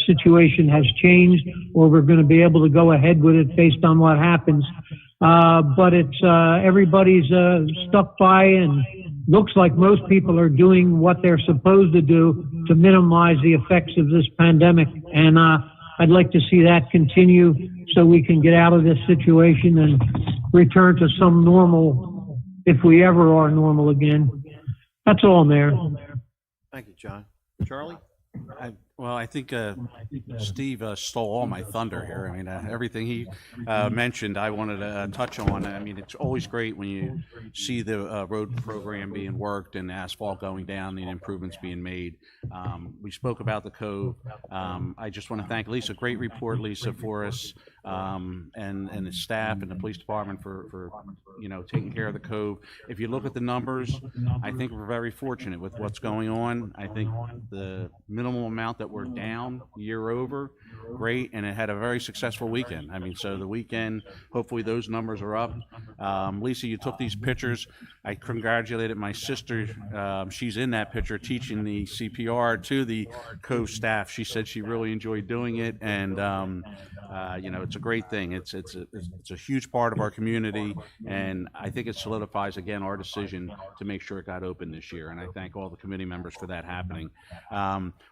situation has changed or we're going to be able to go ahead with it based on what happens. But it's everybody's stuck by, and looks like most people are doing what they're supposed to do to minimize the effects of this pandemic. And I'd like to see that continue so we can get out of this situation and return to some normal, if we ever are normal again. That's all, Mayor. Thank you, John. Charlie? Well, I think Steve stole all my thunder here. I mean, everything he mentioned, I wanted to touch on. I mean, it's always great when you see the road program being worked and asphalt going down and improvements being made. We spoke about the Cove. I just want to thank Lisa. Great report, Lisa, for us, and the staff and the police department for taking care of the Cove. If you look at the numbers, I think we're very fortunate with what's going on. I think the minimal amount that we're down year over, great, and it had a very successful weekend. I mean, so the weekend, hopefully those numbers are up. Lisa, you took these pictures. I congratulated my sister. She's in that picture teaching the CPR to the Cove staff. She said she really enjoyed doing it, and it's a great thing. It's a huge part of our community, and I think it solidifies again our decision to make sure it got open this year. And I thank all the committee members for that happening.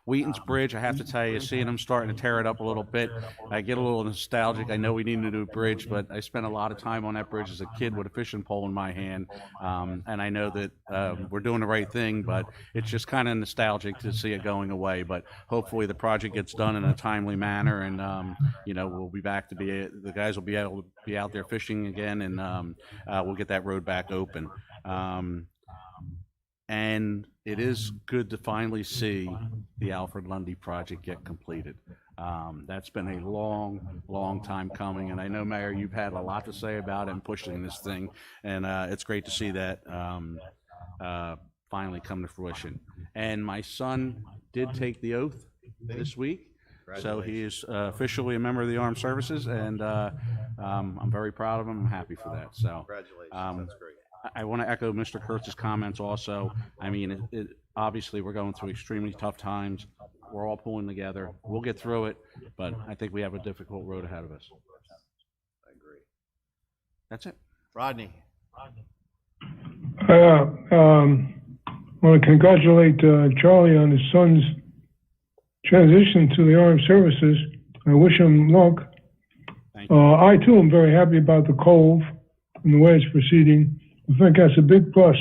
Wheaton's Bridge, I have to tell you, seeing them starting to tear it up a little bit, I get a little nostalgic. I know we need a new bridge, but I spent a lot of time on that bridge as a kid with a fishing pole in my hand, and I know that we're doing the right thing, but it's just kind of nostalgic to see it going away. But hopefully the project gets done in a timely manner, and we'll be back to the guys will be able to be out there fishing again, and we'll get that road back open. And it is good to finally see the Alfred Lundy project get completed. That's been a long time coming, and I know, Mayor, you've had a lot to say about it and pushing this thing, and it's great to see that finally come to fruition. And my son did take the oath this week, so he is officially a member of the Armed Services, and I'm very proud of him. I'm happy for that. So, Congratulations, that's great. I want to echo Mr. Kurtz's comments also. I mean, obviously we're going through extremely tough times. We're all pulling together. We'll get through it, but I think we have a difficult road ahead of us. I agree. That's it. Rodney? I want to congratulate Charlie on his son's transition to the Armed Services. I wish him luck. Thank you. I too am very happy about the Cove and the way it's proceeding. I think that's a big plus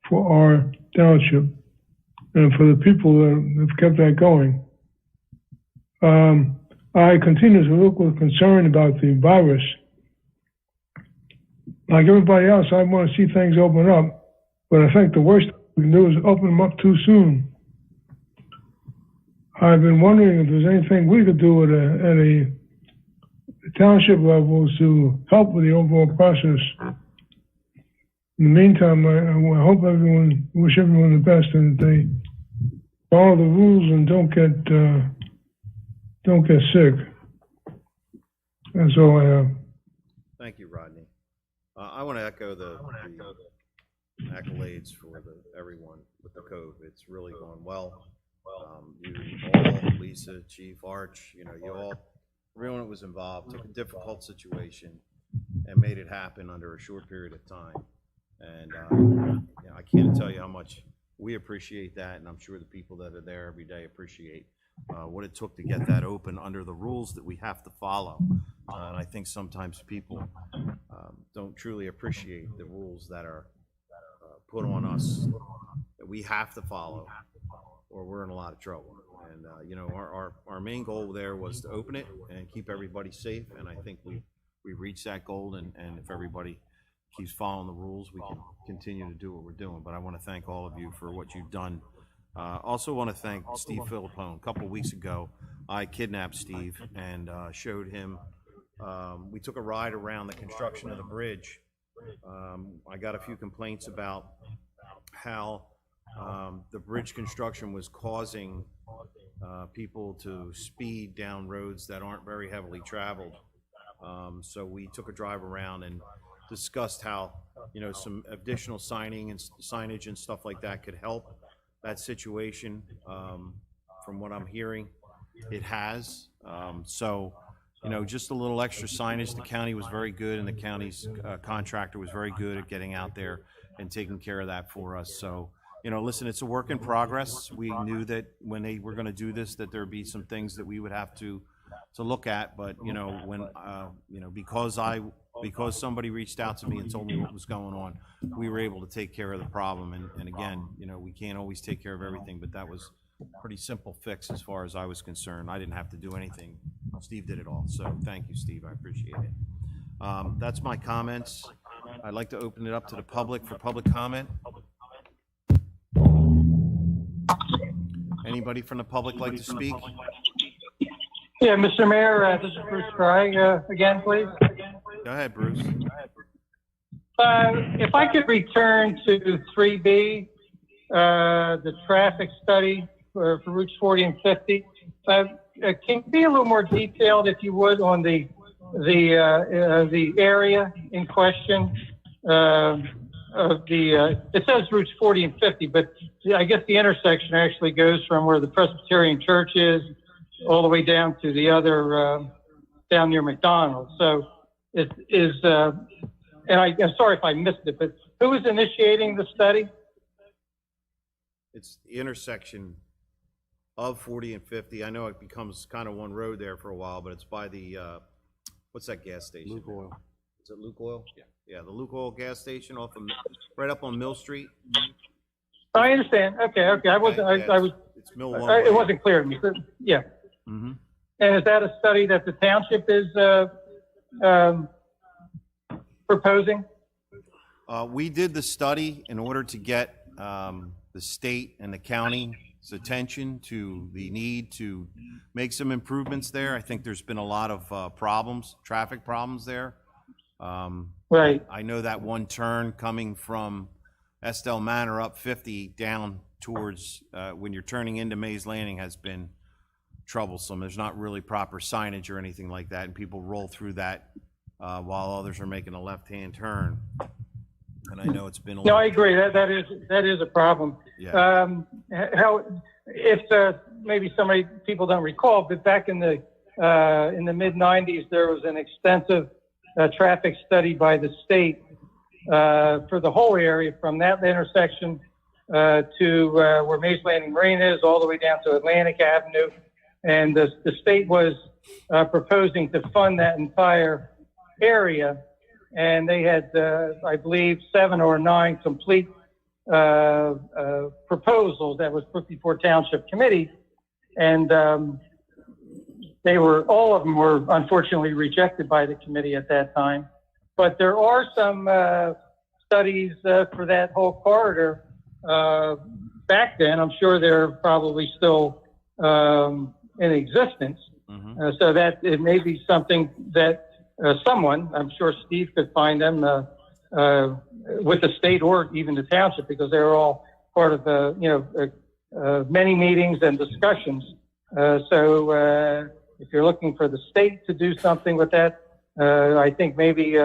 for our township and for the people that have kept that going. I continue to look with concern about the virus. Like everybody else, I want to see things open up, but I think the worst we can do is open them up too soon. I've been wondering if there's anything we could do at a township level to help with the overall process. In the meantime, I wish everyone the best, and they follow the rules and don't get sick. That's all I have. Thank you, Rodney. I want to echo the accolades for everyone with the Cove. It's really going well. You all, Lisa, Chief, Arch, you all, everyone that was involved took a difficult situation and made it happen under a short period of time. And I can't tell you how much we appreciate that, and I'm sure the people that are there every day appreciate what it took to get that open under the rules that we have to follow. And I think sometimes people don't truly appreciate the rules that are put on us that we have to follow, or we're in a lot of trouble. And our main goal there was to open it and keep everybody safe, and I think we reached that goal. And if everybody keeps following the rules, we can continue to do what we're doing. But I want to thank all of you for what you've done. Also want to thank Steve Philippone. A couple of weeks ago, I kidnapped Steve and showed him. We took a ride around the construction of the bridge. I got a few complaints about how the bridge construction was causing people to speed down roads that aren't very heavily traveled. So we took a drive around, and discussed how, you know, some additional signage and stuff like that could help that situation. From what I'm hearing, it has. So, you know, just a little extra signage. The county was very good, and the county's contractor was very good at getting out there and taking care of that for us. So, you know, listen, it's a work in progress. We knew that when they were going to do this, that there'd be some things that we would have to look at. But, you know, when, you know, because somebody reached out to me and told me what was going on, we were able to take care of the problem. And again, you know, we can't always take care of everything, but that was a pretty simple fix as far as I was concerned. I didn't have to do anything. Steve did it all. So thank you, Steve. I appreciate it. That's my comments. I'd like to open it up to the public for public comment. Anybody from the public like to speak? Yeah, Mr. Mayor, this is Bruce Fry, again, please. Go ahead, Bruce. If I could return to 3B, the traffic study for routes 40 and 50. Can you be a little more detailed, if you would, on the area in question? It says routes 40 and 50, but I guess the intersection actually goes from where the Presbyterian Church is all the way down to the other, down near McDonald's. So it is, and I'm sorry if I missed it, but who is initiating the study? It's the intersection of 40 and 50. I know it becomes kind of one road there for a while, but it's by the, what's that gas station? Luke Oil. Is it Luke Oil? Yeah. Yeah, the Luke Oil gas station off of, right up on Mill Street. I understand. Okay. I wasn't, I was, It's Mill One. it wasn't clear to me. So, yeah. Mm-hmm. And is that a study that the township is proposing? We did the study in order to get the state and the county's attention to the need to make some improvements there. I think there's been a lot of problems, traffic problems there. Right. I know that one turn coming from Estelle Manor up 50 down towards when you're turning into Mays Landing has been troublesome. There's not really proper signage or anything like that, and people roll through that while others are making a left-hand turn. And I know it's been a No, little... I agree. That is a problem. Yeah. How if maybe people don't recall, but back in the mid '90s, there was an extensive traffic study by the state for the whole area from that intersection to where Mays Landing Marine is, all the way down to Atlantic Avenue. And the state was proposing to fund that entire area. And they had, I believe, 7 or 9 complete proposals that was put before Township Committee. And all of them were unfortunately rejected by the committee at that time. But there are some studies for that whole corridor back then. I'm sure they're probably still in existence. Mm-hmm. So that it may be something that someone, I'm sure Steve could find them with the state or even the township, because they're all part of many meetings and discussions. So if you're looking for the state to do something with that, I think maybe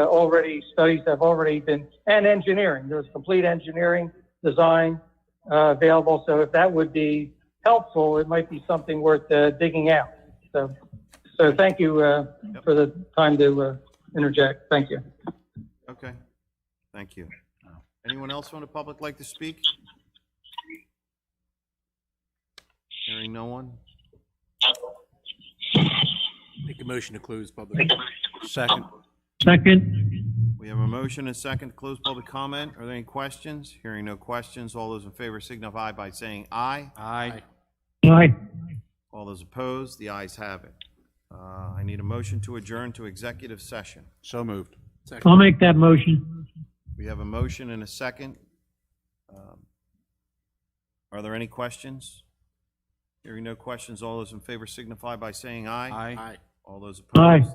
studies have already been, and engineering. There's complete engineering design available. So if that would be helpful, it might be something worth digging out. So thank you for the time to interject. Thank you. Okay. Thank you. Anyone else from the public like to speak? Hearing no one? Make a motion to close public. Second. We have a motion and a second to close public comment. Are there any questions? Hearing no questions, all those in favor signify by saying aye. Aye. Aye. All those opposed, the ayes have it. I need a motion to adjourn to executive session. So moved. I'll make that motion. We have a motion and a second. Are there any questions? Hearing no questions, all those in favor signify by saying aye. Aye. All those Aye. opposed?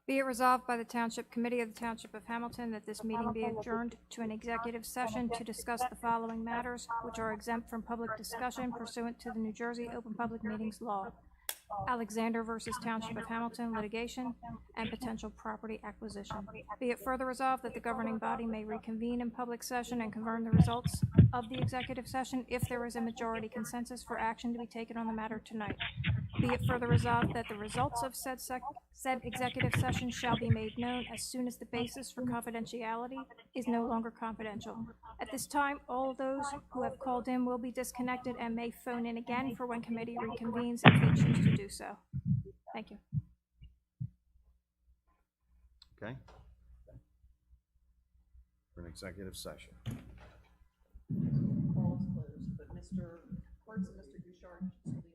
Be it resolved by the Township Committee of the Township of Hamilton that this meeting be adjourned to an executive session to discuss the following matters, which are exempt from public discussion pursuant to the New Jersey Open Public Meetings Law. Alexander versus Township of Hamilton litigation, and potential property acquisition. Be it further resolved that the governing body may reconvene in public session and confirm the results of the executive session if there is a majority consensus for action to be taken on the matter tonight. Be it further resolved that the results of said executive session shall be made known as soon as the basis for confidentiality is no longer confidential. At this time, all those who have called in will be disconnected and may phone in again for when committee reconvenes if they choose to do so. Thank you. Okay? For an executive session. Call is closed, but Mr. Quartz and Mr. Bouchard should still be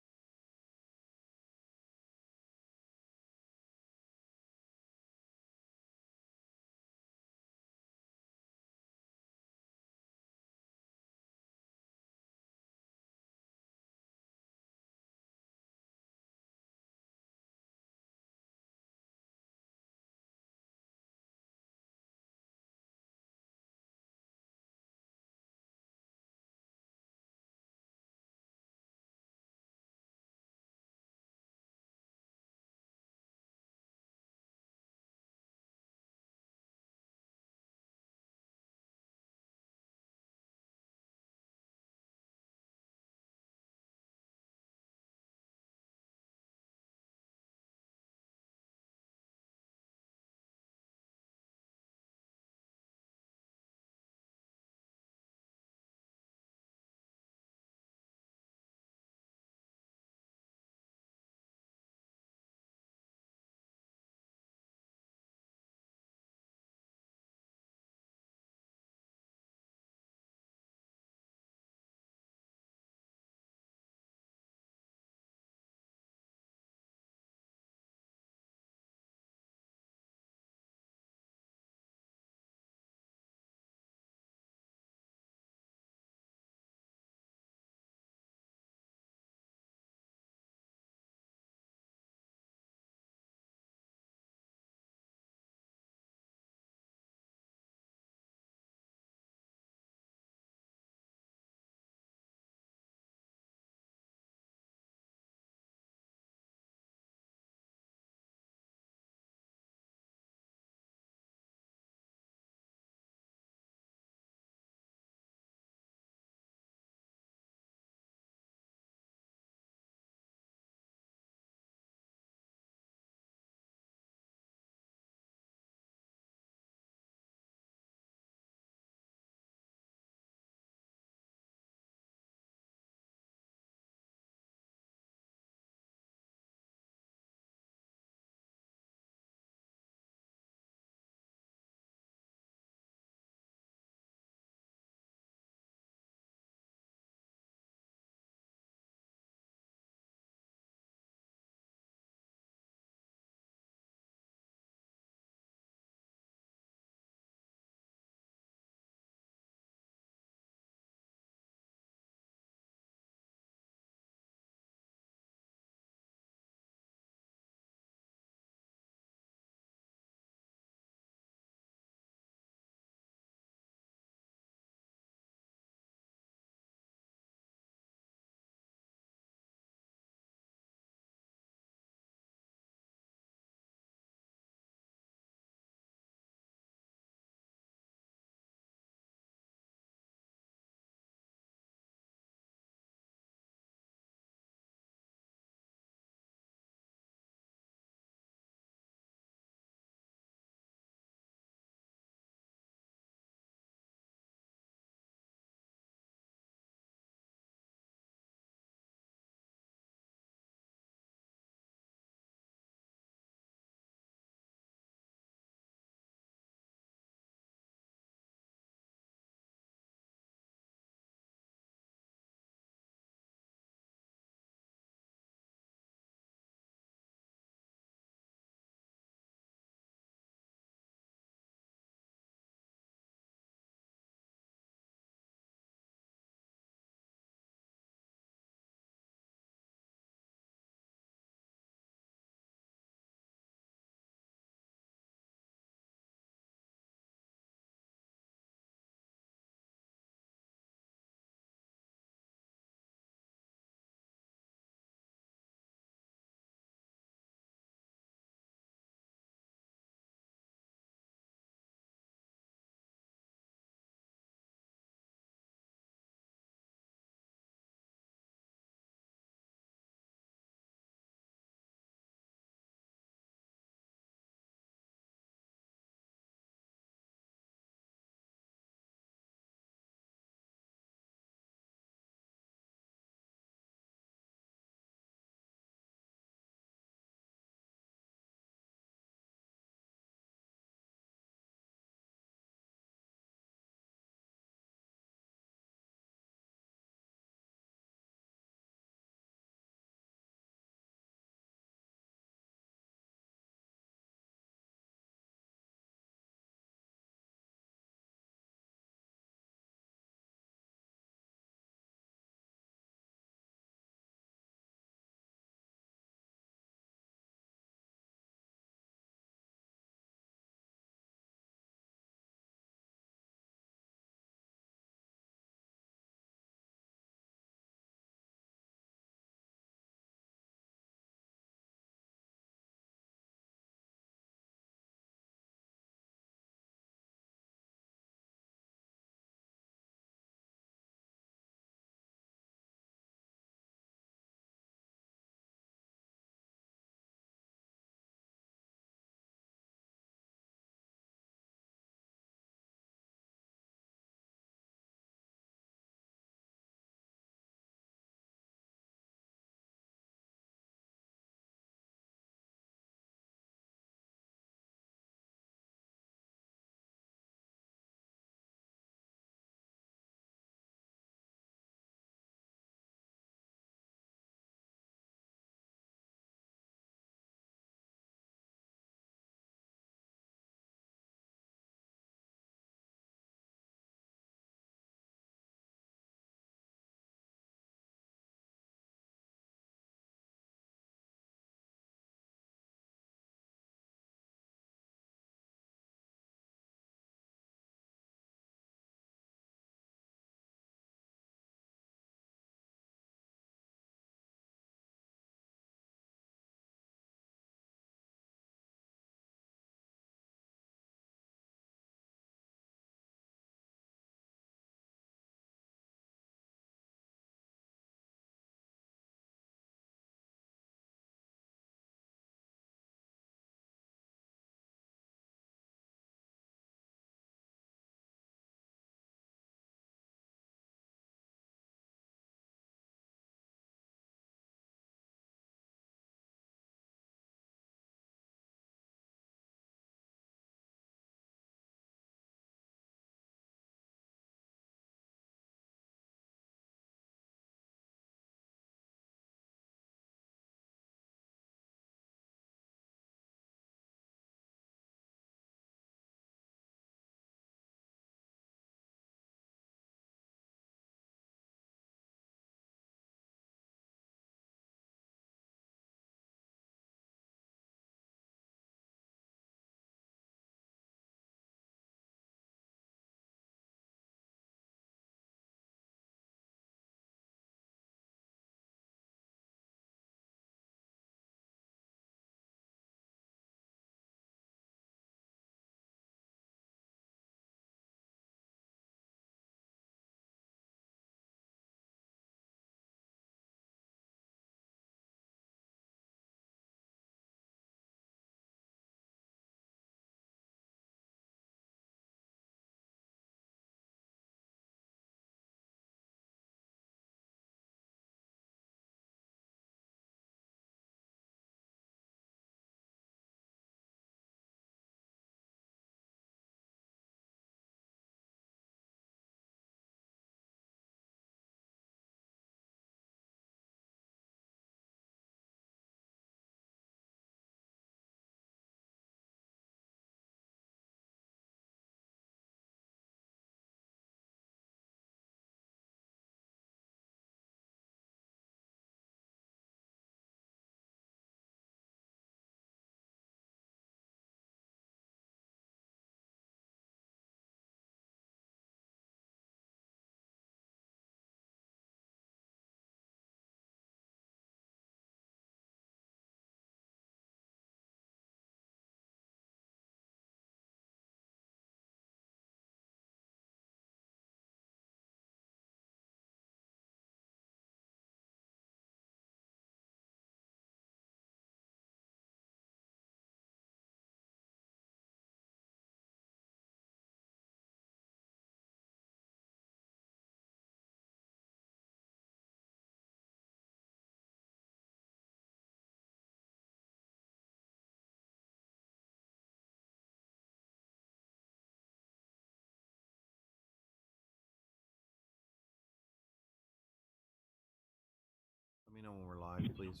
know when we're live, please.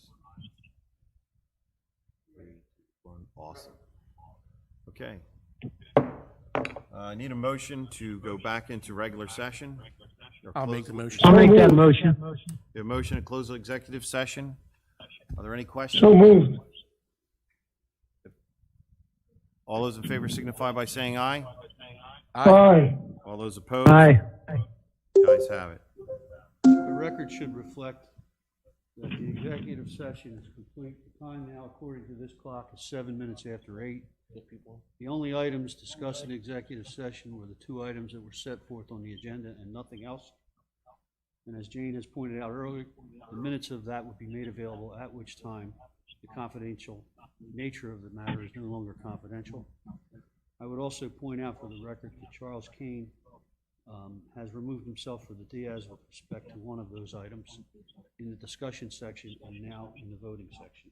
3, 2, 1, awesome. Okay. I need a motion to go back into regular session. or I'll close make the motion. I'll make that motion. A motion to close the executive session. Are there any questions? So moved. All those in favor signify by saying aye. Aye. All those opposed? Aye. The ayes have it. The record should reflect that the executive session is complete. The time now, according to this clock, is 7 minutes after 8. The only items discussed in executive session were the 2 items that were set forth on the agenda and nothing else. And as Jane has pointed out earlier, the minutes of that would be made available, at which time the confidential nature of the matter is no longer confidential. I would also point out for the record that Charles Kane has removed himself for the Diaz with respect to one of those items in the discussion section and now in the voting section.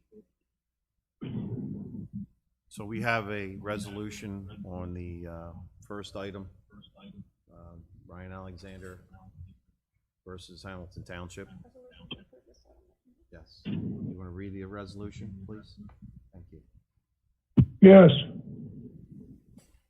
So we have a resolution on the first item, Ryan Alexander versus Hamilton Township. Yes. You want to read the resolution, please? Thank you. Yes.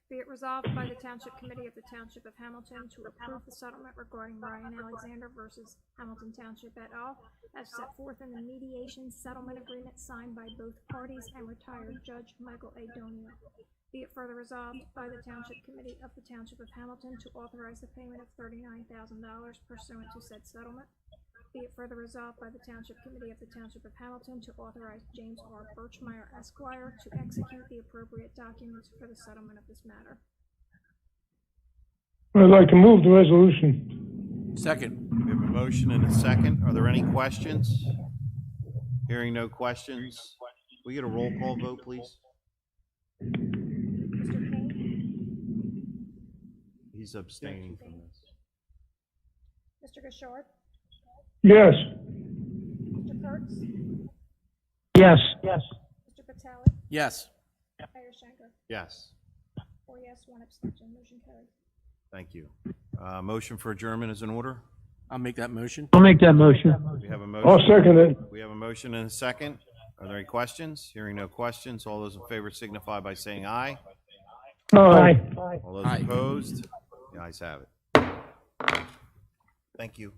Be it resolved by the Township Committee of the Township of Hamilton to approve the settlement regarding Ryan Alexander versus Hamilton Township et al. As set forth in the mediation settlement agreement signed by both parties and retired Judge Michael A. Donio. Be it further resolved by the Township Committee of the Township of Hamilton to authorize the payment of $39,000 pursuant to said settlement. Be it further resolved by the Township Committee of the Township of Hamilton to authorize James R. Birchmeyer Esquire to execute the appropriate documents for the settlement of this matter. I'd like to move the resolution. Second. We have a motion and a second. Are there any questions? Hearing no questions. We get a roll call vote, please? Mr. King? He's abstaining from this. Mr. Gashard? Yes. Mr. Kurtz? Yes. Mr. Patelli? Yes. Mayor Schenker? Yes. 4 yes, 1 abstention, motion carried. Thank you. Motion for adjournment is in order. I'll make that motion. I'll make that motion. We have a I'll motion. second it. We have a motion and a second. Are there any questions? Hearing no questions, all those in favor signify by saying aye. Aye. All those Aye. opposed? The ayes have it. Thank you.